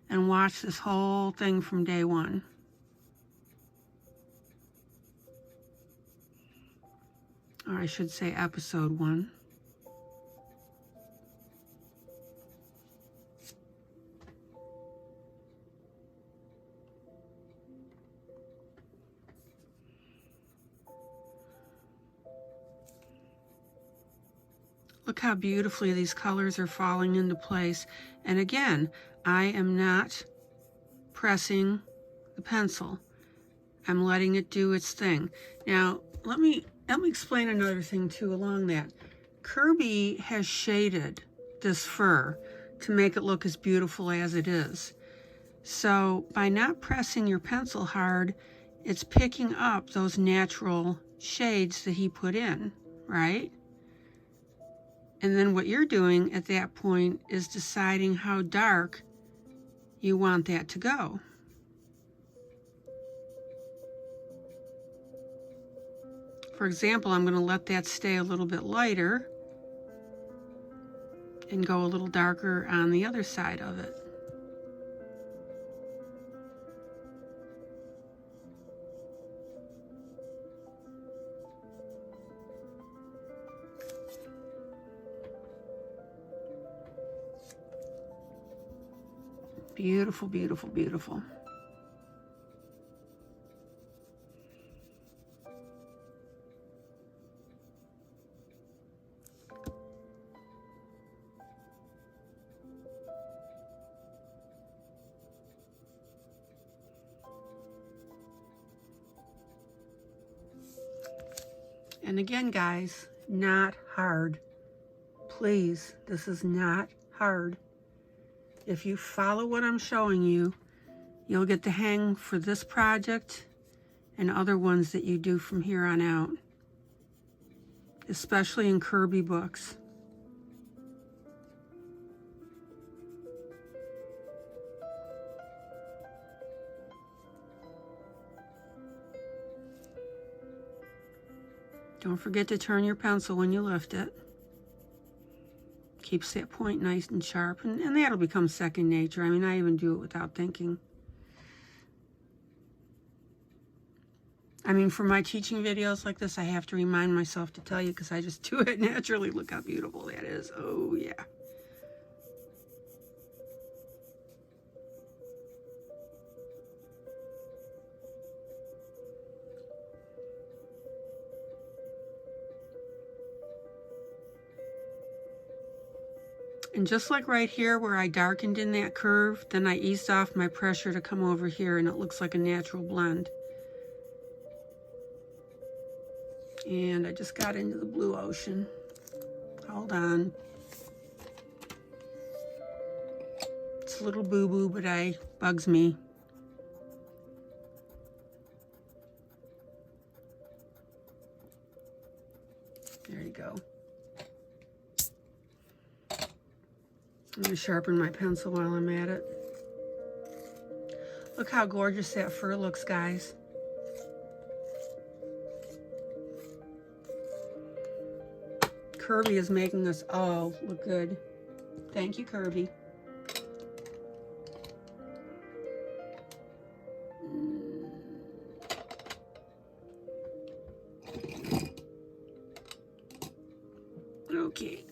and watch this whole thing from day one. Or I should say episode 1. Look how beautifully these colors are falling into place. And again, I am not pressing the pencil. I'm letting it do its thing. Now, let me explain another thing too along that. Kirby has shaded this fur to make it look as beautiful as it is. So by not pressing your pencil hard, it's picking up those natural shades that he put in, right? And then what you're doing at that point is deciding how dark you want that to go. For example, I'm going to let that stay a little bit lighter and go a little darker on the other side of it. Beautiful, beautiful, beautiful. And again, guys, not hard. please, this is not hard. If you follow what I'm showing you, you'll get the hang for this project and other ones that you do from here on out, especially in Kirby books. Don't forget to turn your pencil when you lift it. Keeps that point nice and sharp, and that'll become second nature. I mean, I even do it without thinking. I mean, for my teaching videos like this, I have to remind myself to tell you because I just do it naturally. Look how beautiful that is. Oh, yeah. And just like right here where I darkened in that curve, then I eased off my pressure to come over here and it looks like a natural blend. And I just got into the blue ocean. Hold on. It's a little boo-boo, but bugs me. There you go. I'm going to sharpen my pencil while I'm at it. Look how gorgeous that fur looks, guys. Kirby is making us all look good. Thank you, Kirby. Okay.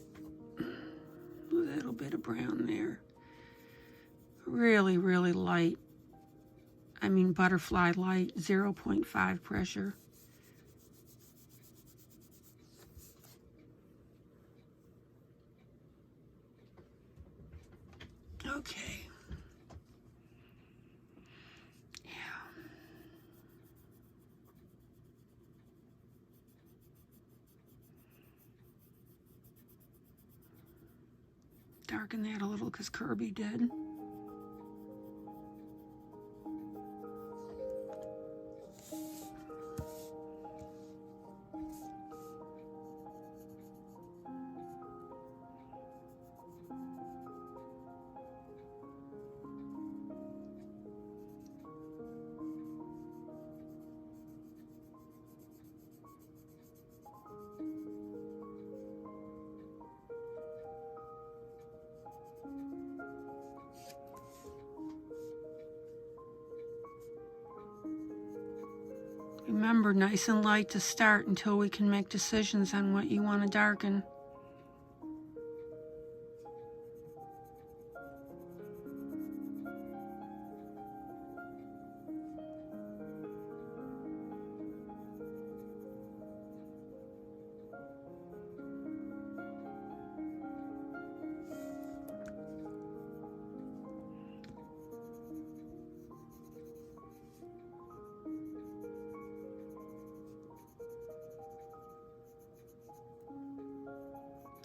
A little bit of brown there. Really, really light. I mean butterfly light, 0.5 pressure. Okay. Yeah. Darken that a little because Kirby did. Remember, nice and light to start until we can make decisions on what you want to darken.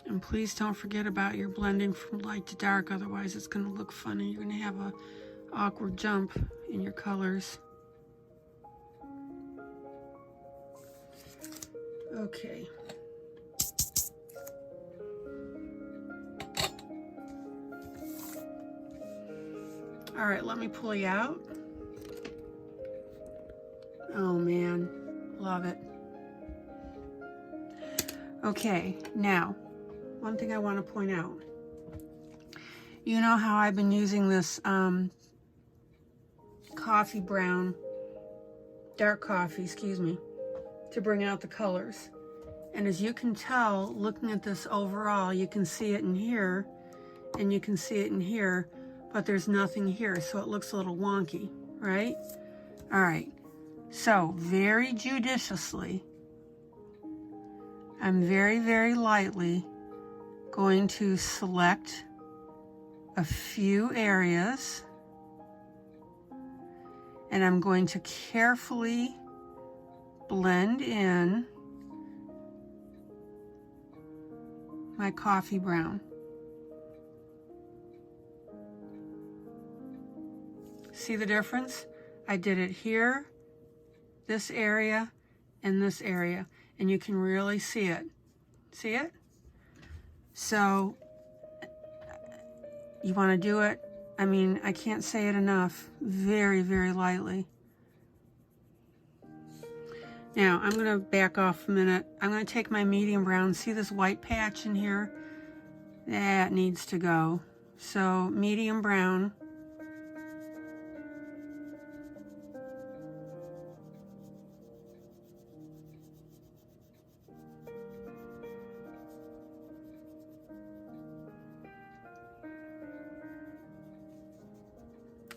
And please don't forget about your blending from light to dark, otherwise it's going to look funny. You're going to have an awkward jump in your colors. Okay. All right, let me pull you out. Oh man, love it. Okay, now, one thing I want to point out. You know how I've been using this coffee brown, dark coffee, excuse me, to bring out the colors. And as you can tell, looking at this overall, you can see it in here, and you can see it in here, but there's nothing here, so it looks a little wonky, right? All right, so very judiciously, I'm very, very lightly going to select a few areas, and I'm going to carefully blend in my coffee brown. See the difference? I did it here, this area, and this area, and you can really see it. See it? So you want to do it, I mean, I can't say it enough, very, very lightly. Now, I'm going to back off a minute. I'm going to take my medium brown. See this white patch in here? That needs to go. So, medium brown.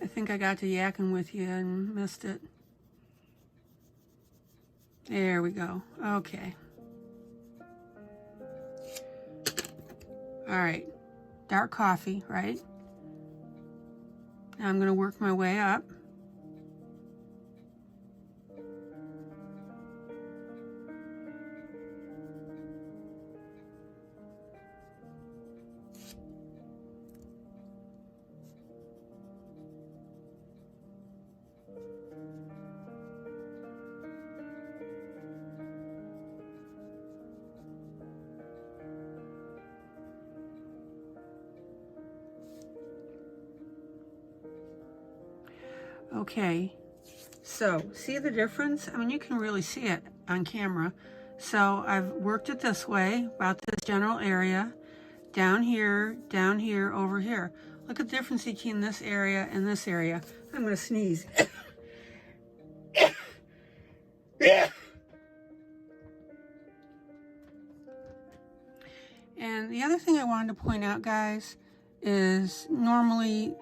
I think I got to yakking with you and missed it. There we go. Okay. All right. Dark coffee, right? Now I'm going to work my way up. Okay, so see the difference? I mean, you can really see it on camera. So I've worked it this way, about this general area, down here, over here. Look at the difference between this area and this area. I'm going to sneeze. And the other thing I wanted to point out, guys, is normally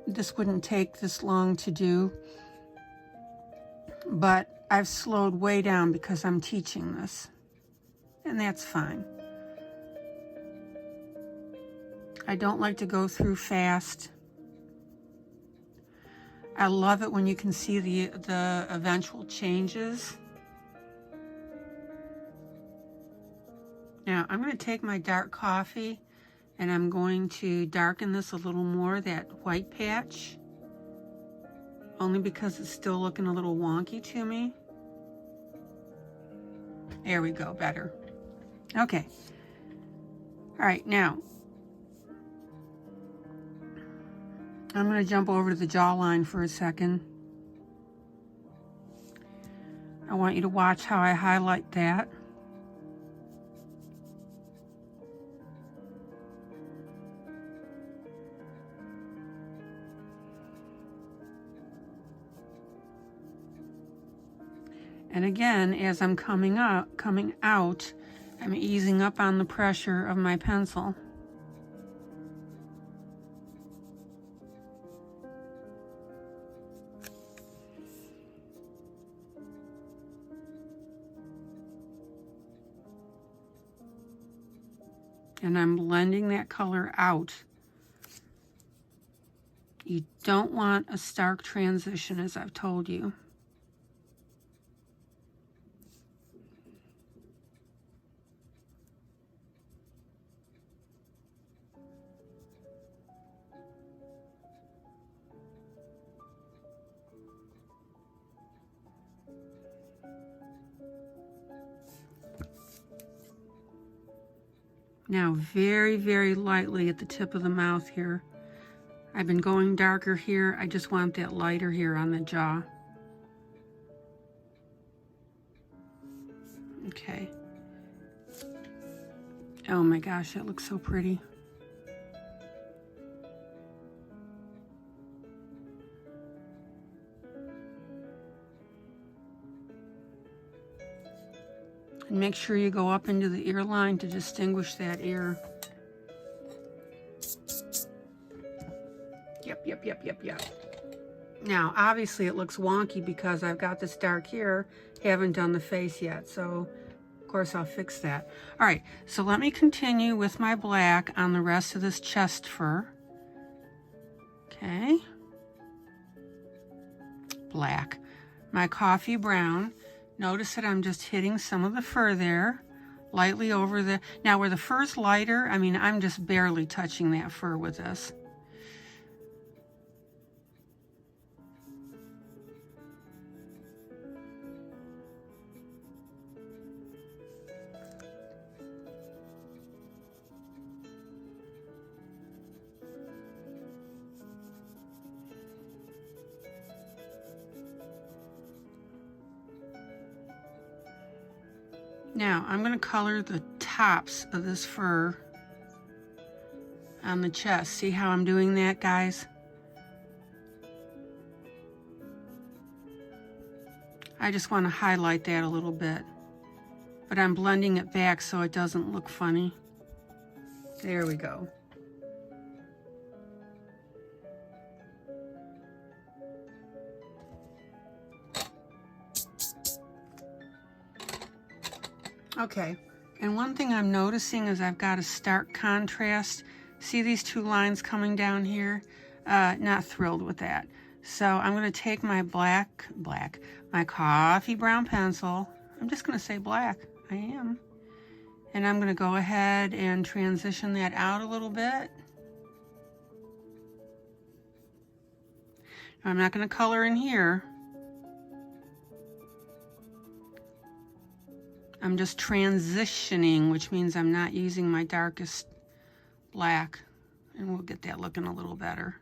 this wouldn't take this long to do, but I've slowed way down because I'm teaching this, and that's fine. I don't like to go through fast. I love it when you can see the eventual changes. Now I'm going to take my dark coffee and I'm going to darken this a little more, that white patch, only because it's still looking a little wonky to me. There we go, better. Okay. All right, now I'm going to jump over to the jawline for a second. I want you to watch how I highlight that. And again, as I'm coming out, I'm easing up on the pressure of my pencil. And I'm blending that color out. You don't want a stark transition, as I've told you. Now, very, very lightly at the tip of the mouth here. I've been going darker here. I just want that lighter here on the jaw. Okay. Oh my gosh, that looks so pretty. And make sure you go up into the ear line to distinguish that ear. Yep. Now, obviously it looks wonky because I've got this dark here, haven't done the face yet, so of course I'll fix that. All right, so let me continue with my black on the rest of this chest fur. Okay. Black. My coffee brown. Notice that I'm just hitting some of the fur there, lightly over the, now where the fur's lighter, I mean, I'm just barely touching that fur with this. Now, I'm going to color the tops of this fur on the chest. See how I'm doing that, guys? I just want to highlight that a little bit, but I'm blending it back so it doesn't look funny. There we go. Okay, and one thing I'm noticing is I've got a stark contrast. See these two lines coming down here? Not thrilled with that. So I'm going to take my my coffee brown pencil. I'm just going to say black. I am. And I'm going to go ahead and transition that out a little bit. Now, I'm not going to color in here. I'm just transitioning, which means I'm not using my darkest black. And we'll get that looking a little better.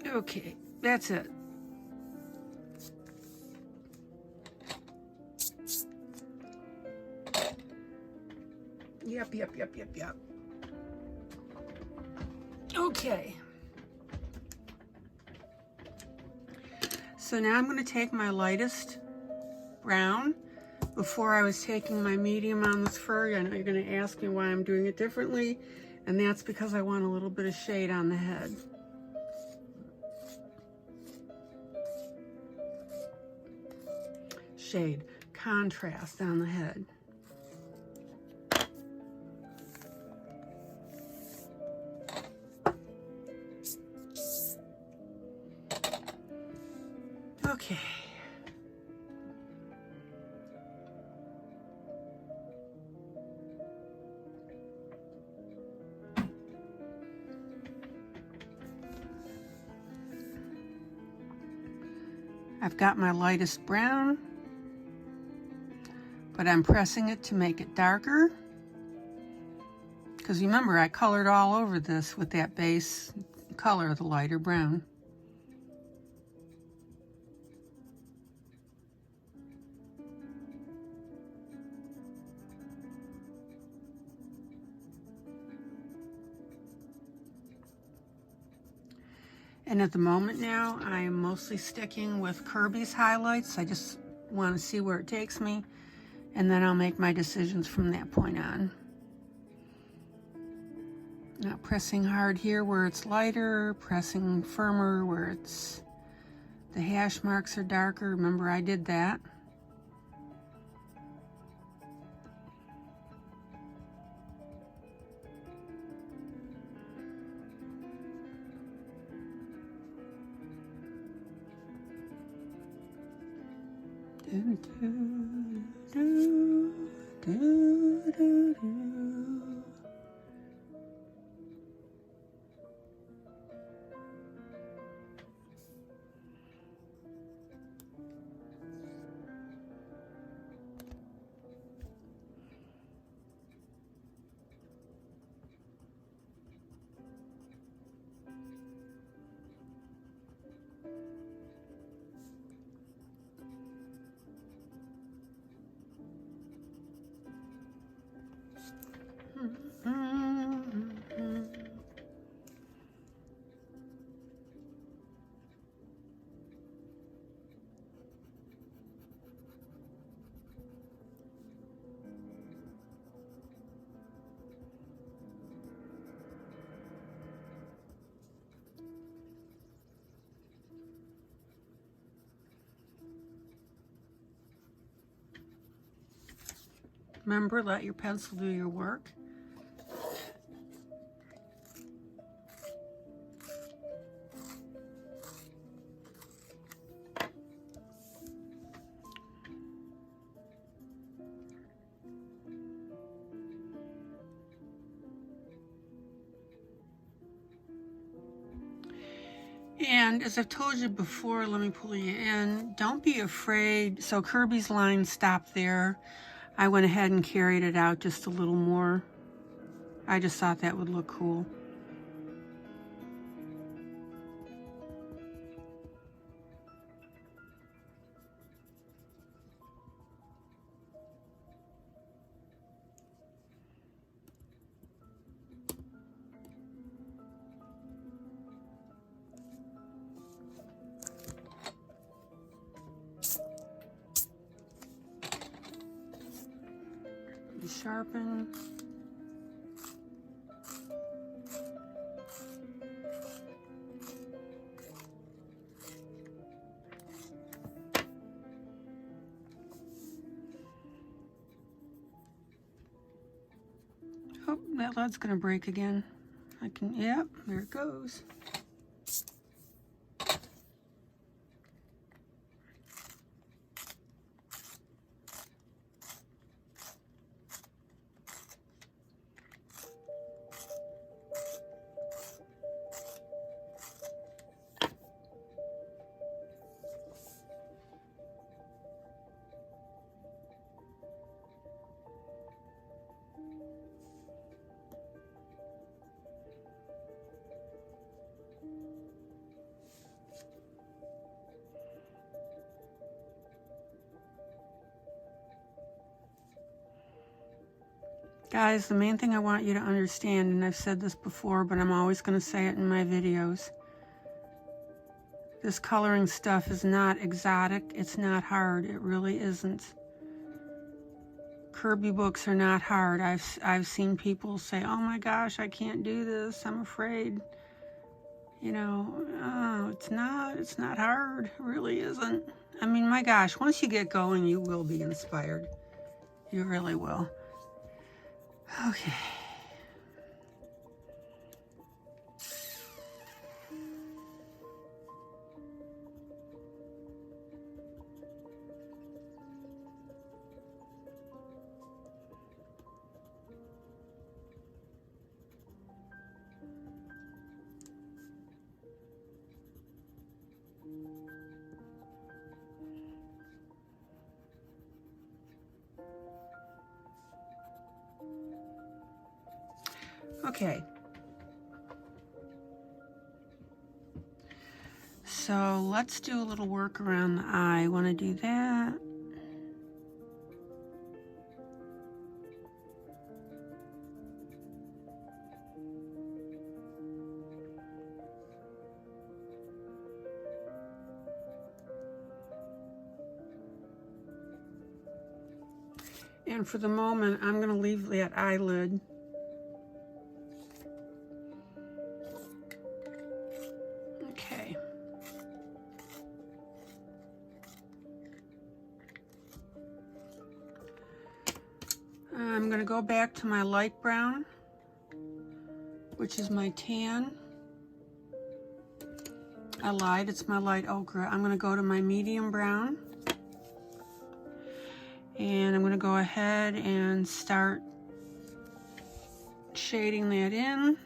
Okay, that's it. Yep. Okay. So now I'm going to take my lightest brown. Before I was taking my medium on this fur. I know you're going to ask me why I'm doing it differently, and that's because I want a little bit of shade on the head. Shade, contrast on the head. Okay. I've got my lightest brown, but I'm pressing it to make it darker. Because remember, I colored all over this with that base color, the lighter brown. And at the moment now, I am mostly sticking with Kirby's highlights. I just want to see where it takes me, and then I'll make my decisions from that point on. Not pressing hard here where it's lighter, pressing firmer where it's the hash marks are darker. Remember, I did that. Remember, let your pencil do your work. And as I've told you before, let me pull you in. Don't be afraid. So Kirby's line stopped there. I went ahead and carried it out just a little more. I just thought that would look cool. Sharpen. Oh, that lead's gonna break again. Yep, there it goes. Guys, the main thing I want you to understand, and I've said this before, but I'm always going to say it in my videos, this coloring stuff is not exotic. It's not hard. It really isn't. Kirby books are not hard. I've seen people say, oh my gosh, I can't do this. I'm afraid. You know, oh, it's not hard. It really isn't. I mean, my gosh, once you get going, you will be inspired. You really will. Okay. Okay. So let's do a little work around the eye. Want to do that? And for the moment, I'm going to leave that eyelid. Okay. I'm going to go back to my light brown, which is my tan. I lied, it's my light ochre. I'm going to go to my medium brown. And I'm going to go ahead and start shading that in.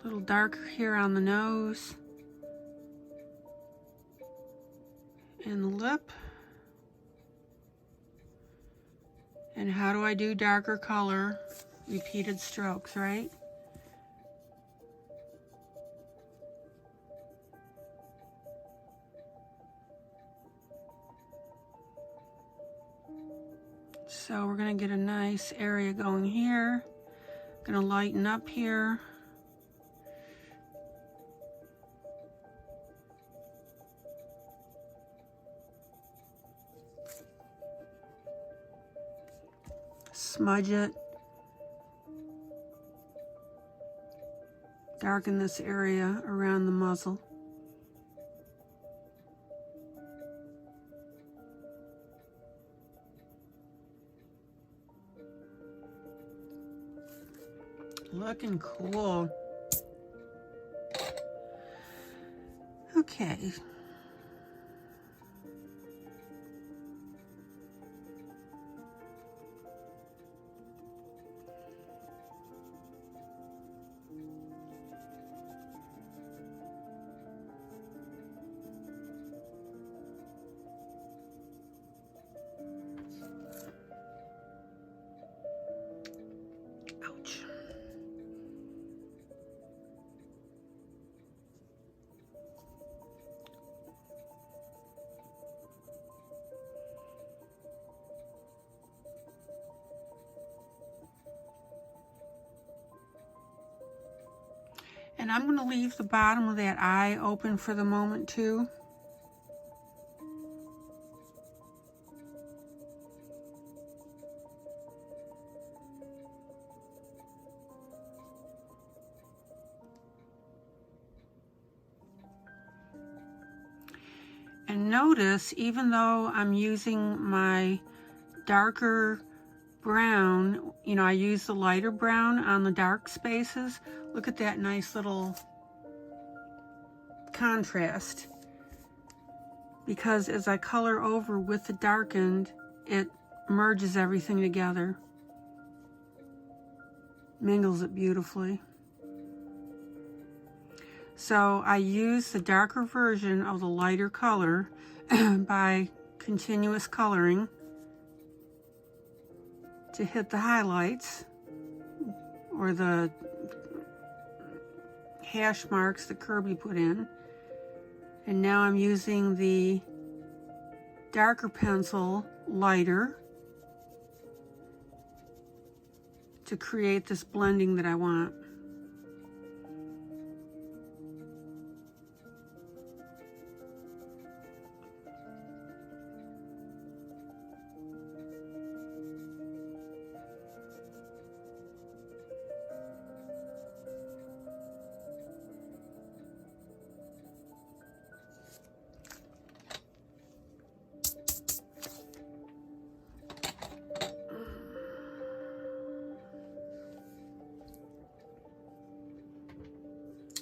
A little darker here on the nose and the lip. And how do I do darker color? Repeated strokes, right? So we're going to get a nice area going here. Going to lighten up here. Smudge it. Darken this area around the muzzle. Looking cool. Okay. And I'm going to leave the bottom of that eye open for the moment too. And notice, even though I'm using my darker brown, you know, I use the lighter brown on the dark spaces. Look at that nice little contrast. Because as I color over with the darkened, it merges everything together. Mingles it beautifully. So I use the darker version of the lighter color by continuous coloring to hit the highlights or the hash marks that Kirby put in. And now I'm using the darker pencil lighter to create this blending that I want.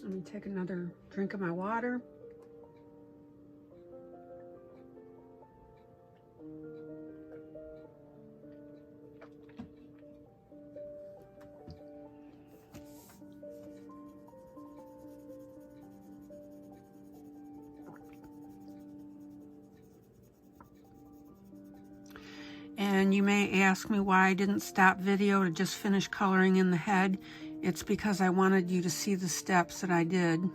Let me take another drink of my water. And you may ask me why I didn't stop video to just finish coloring in the head. It's because I wanted you to see the steps that I did.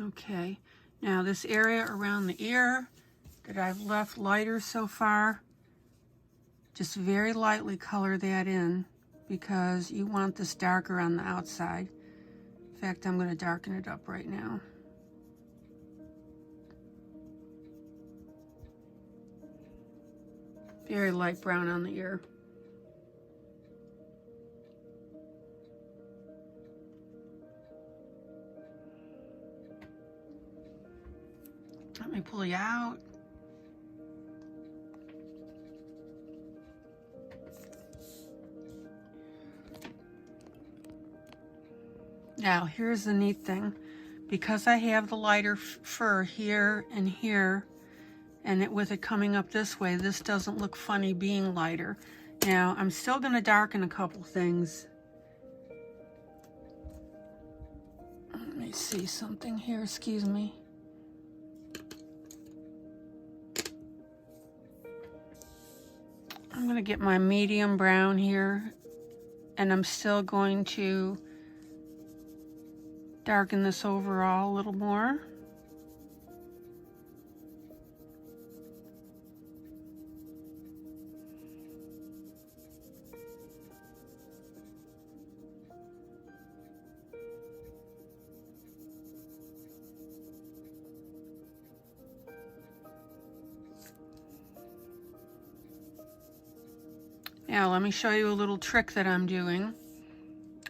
Okay, now this area around the ear that I've left lighter so far, just very lightly color that in because you want this darker on the outside. In fact, I'm going to darken it up right now. Very light brown on the ear. Let me pull you out. Now, here's the neat thing. Because I have the lighter fur here and here, and with it coming up this way, this doesn't look funny being lighter. Now, I'm still going to darken a couple things. Let me see something here, excuse me. I'm going to get my medium brown here, and I'm still going to darken this overall a little more. Now let me show you a little trick that I'm doing.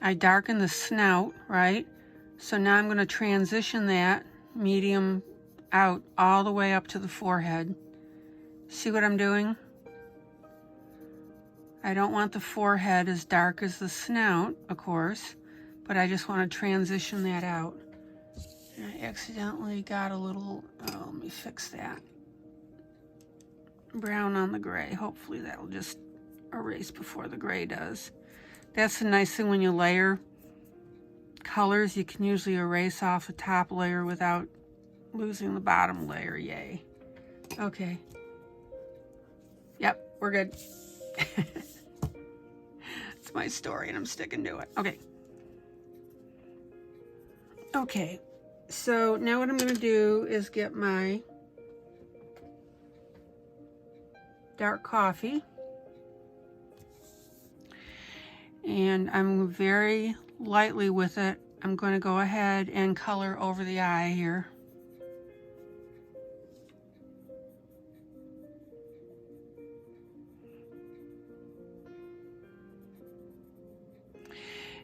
I darken the snout, right? So now I'm going to transition that medium out all the way up to the forehead. See what I'm doing? I don't want the forehead as dark as the snout, of course, but I just want to transition that out. And I accidentally got a little, let me fix that. Brown on the gray. Hopefully that'll just erase before the gray does. That's the nice thing when you layer colors, you can usually erase off the top layer without losing the bottom layer. Yay. Okay. Yep, we're good. It's my story and I'm sticking to it. Okay. Okay, so now what I'm going to do is get my dark coffee. And I'm very lightly with it. I'm going to go ahead and color over the eye here.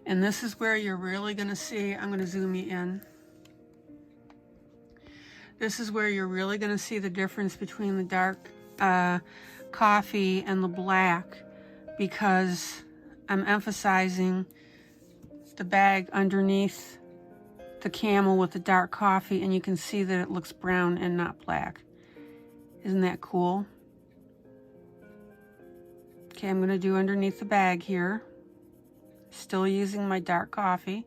And this is where you're really going to see, I'm going to zoom you in. This is where you're really going to see the difference between the dark coffee and the black, because I'm emphasizing the bag underneath the camel with the dark coffee, and you can see that it looks brown and not black. Isn't that cool? Okay, I'm going to do underneath the bag here. Still using my dark coffee,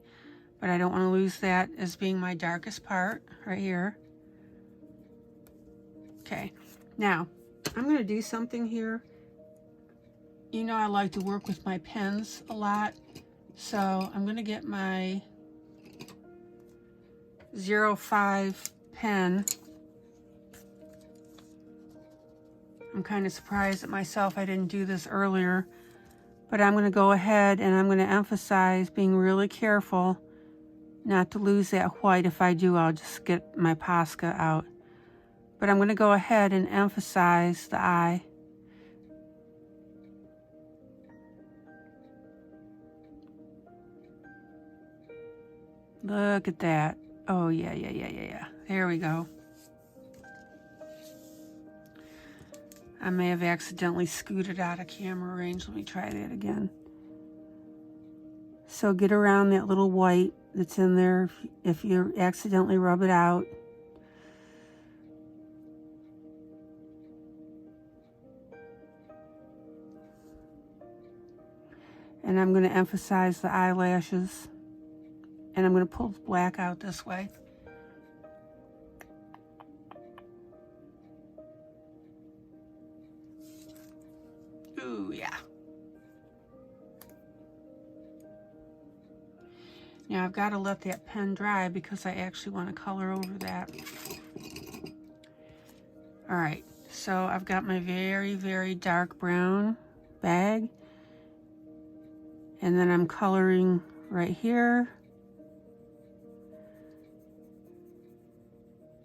but I don't want to lose that as being my darkest part right here. Okay, now I'm going to do something here. You know I like to work with my pens a lot, so I'm going to get my 05 pen. I'm kind of surprised at myself I didn't do this earlier. But I'm going to go ahead and I'm going to emphasize being really careful not to lose that white. If I do, I'll just get my Posca out. But I'm going to go ahead and emphasize the eye. Look at that. Oh, yeah. There we go. I may have accidentally scooted out of camera range. Let me try that again. So get around that little white that's in there if you accidentally rub it out. And I'm going to emphasize the eyelashes. And I'm going to pull the black out this way. Ooh, yeah. Now I've got to let that pen dry because I actually want to color over that. All right, so I've got my very, very dark brown bag. And then I'm coloring right here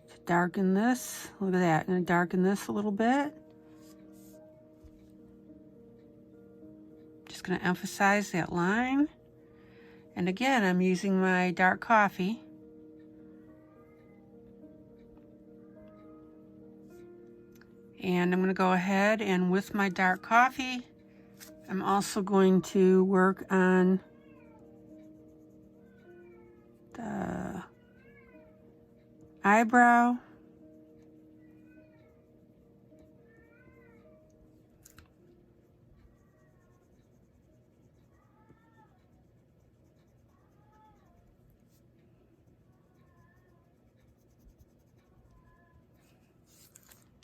to darken this. Look at that. I'm going to darken this a little bit. Just going to emphasize that line. And again, I'm using my dark coffee. And I'm going to go ahead and with my dark coffee, I'm also going to work on the eyebrow.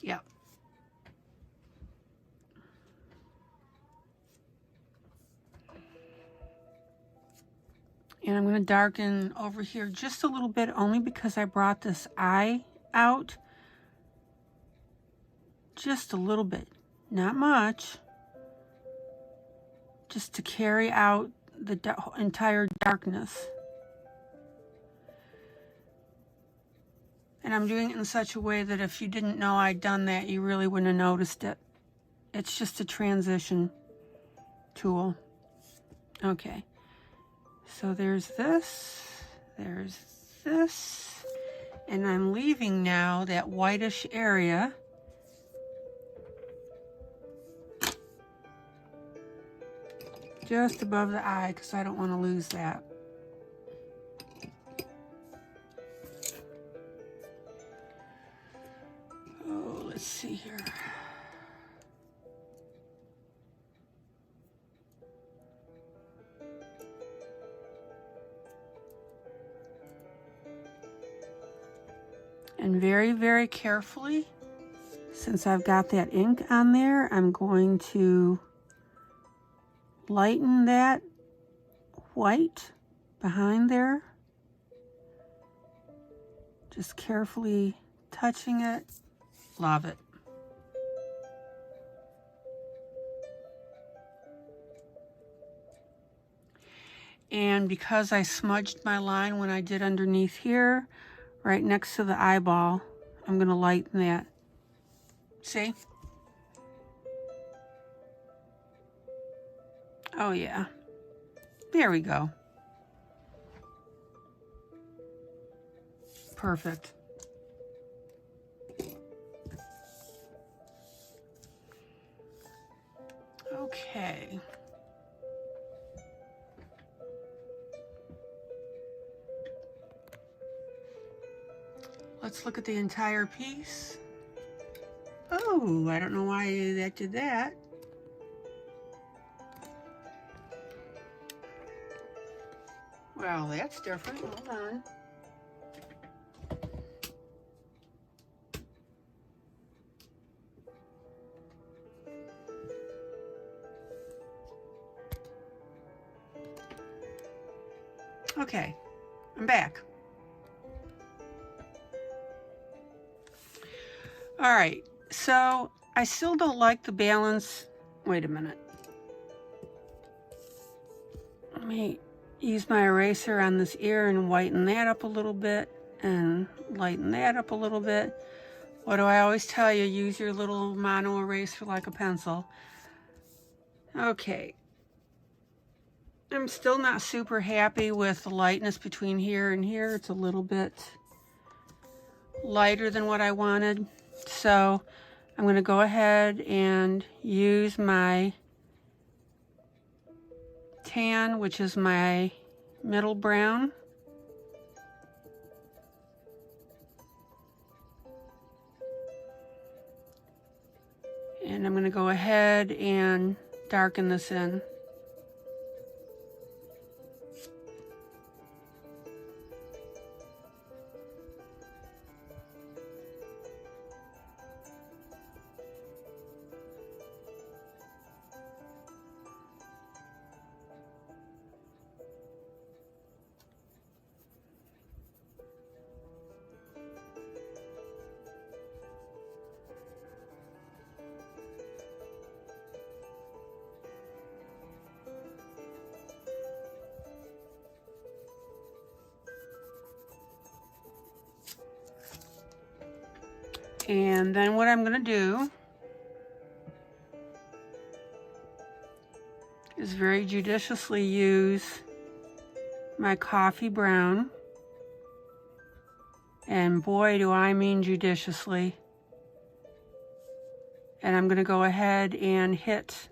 Yep. And I'm going to darken over here just a little bit, only because I brought this eye out. Just a little bit, not much. Just to carry out the entire darkness. And I'm doing it in such a way that if you didn't know I'd done that, you really wouldn't have noticed it. It's just a transition tool. Okay. So there's this, and I'm leaving now that whitish area. Just above the eye, because I don't want to lose that. Oh, let's see here. And very, very carefully, since I've got that ink on there, I'm going to lighten that white behind there. Just carefully touching it. Love it. And because I smudged my line when I did underneath here, right next to the eyeball, I'm going to lighten that. See? Oh yeah. There we go. Perfect. Okay. Let's look at the entire piece. Oh, I don't know why that did that. Well, that's different. Hold on. Okay, I'm back. All right, so I still don't like the balance. Wait a minute. Let me use my eraser on this ear and whiten that up a little bit and lighten that up a little bit. What do I always tell you? Use your little mono eraser like a pencil. Okay. I'm still not super happy with the lightness between here and here. It's a little bit lighter than what I wanted. So I'm going to go ahead and use my tan, which is my middle brown. And I'm going to go ahead and darken this in. And then what I'm going to do is very judiciously use my coffee brown. And boy, do I mean judiciously. And I'm going to go ahead and hit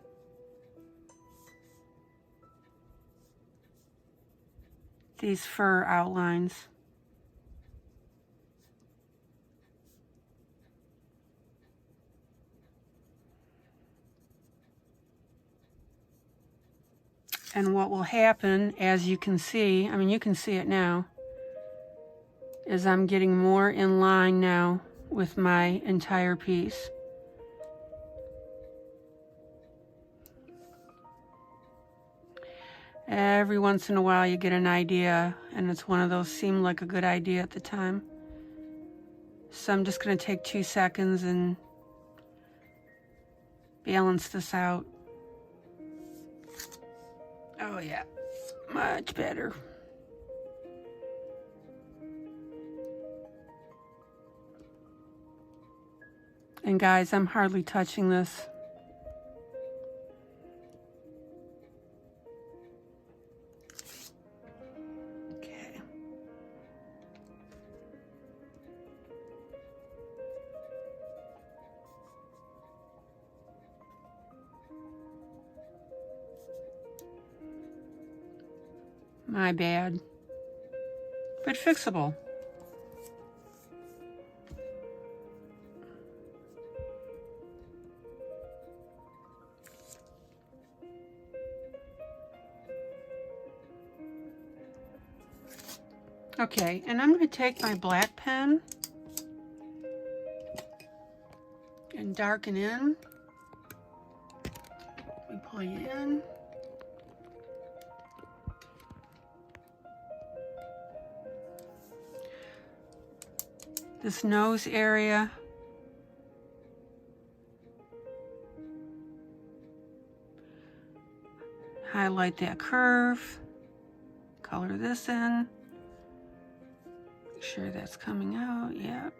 these fur outlines. And what will happen, as you can see, I mean, you can see it now, is I'm getting more in line now with my entire piece. Every once in a while you get an idea, and it's one of those seemed like a good idea at the time. So I'm just going to take 2 seconds and balance this out. Oh yeah, much better. And guys, I'm hardly touching this. Okay. My bad, but fixable. Okay, and I'm going to take my black pen and darken in. Let me pull you in. this nose area. Highlight that curve. Color this in. Make sure that's coming out. Yep.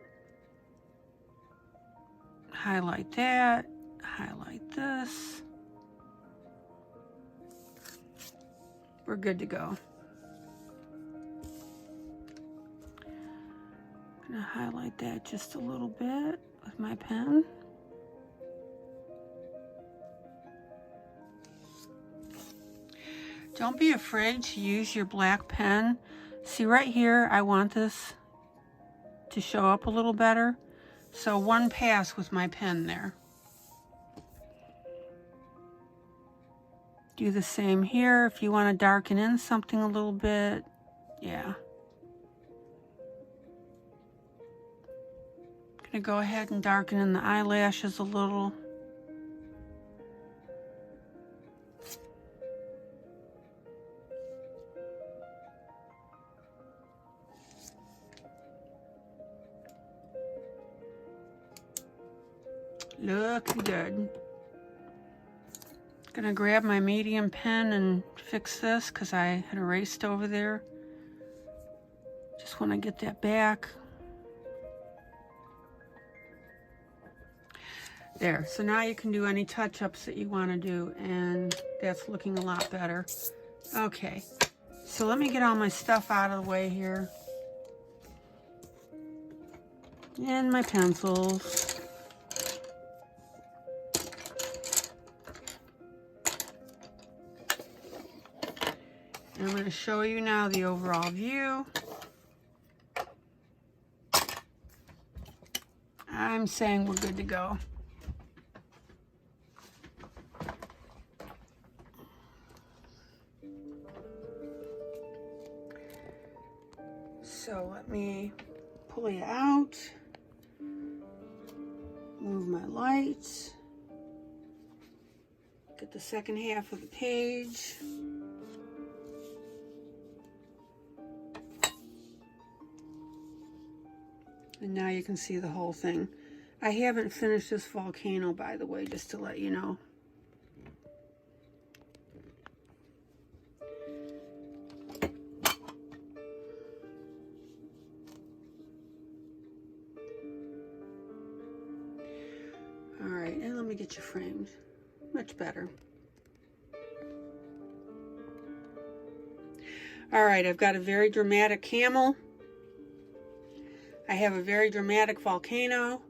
Highlight that. Highlight this. We're good to go. I'm gonna highlight that just a little bit with my pen. Don't be afraid to use your black pen. See right here, I want this to show up a little better. So one pass with my pen there. Do the same here if you want to darken in something a little bit. Yeah. Gonna go ahead and darken in the eyelashes a little. Looking good. Gonna grab my medium pen and fix this because I had erased over there. Just want to get that back. There, so now you can do any touch-ups that you want to do, and that's looking a lot better. Okay, so let me get all my stuff out of the way here. And my pencils. And I'm going to show you now the overall view. I'm saying we're good to go. So let me pull you out, move my lights, get the second half of the page. And now you can see the whole thing. I haven't finished this volcano, by the way, just to let you know. All right, and let me get you framed. Much better. All right, I've got a very dramatic camel. I have a very dramatic volcano.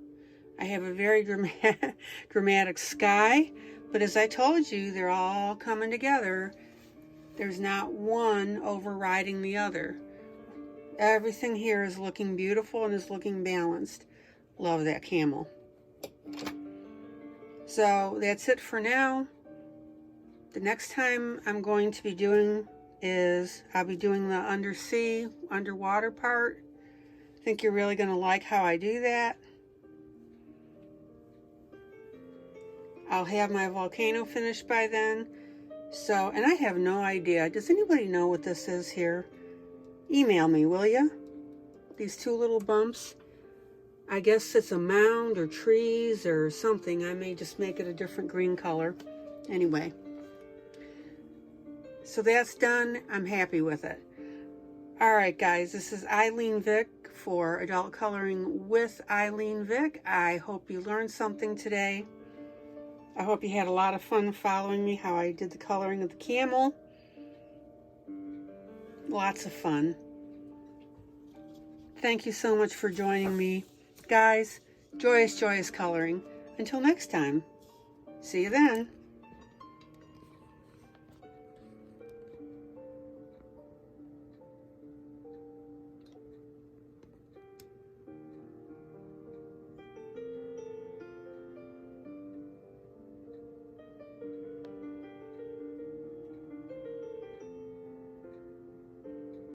I have a very dramatic sky. But as I told you, they're all coming together. There's not one overriding the other. Everything here is looking beautiful and is looking balanced. Love that camel. So that's it for now. The next time I'm going to be doing is I'll be doing the undersea, underwater part. I think you're really going to like how I do that. I'll have my volcano finished by then. So, and I have no idea. Does anybody know what this is here? Email me, will you? These two little bumps. I guess it's a mound or trees or something. I may just make it a different green color. Anyway. So that's done. I'm happy with it. All right, guys. This is ILene Vick for Adult Coloring with ILene Vick. I hope you learned something today. I hope you had a lot of fun following me, how I did the coloring of the camel. Lots of fun. Thank you so much for joining me. Guys, joyous, joyous coloring. Until next time. See you then.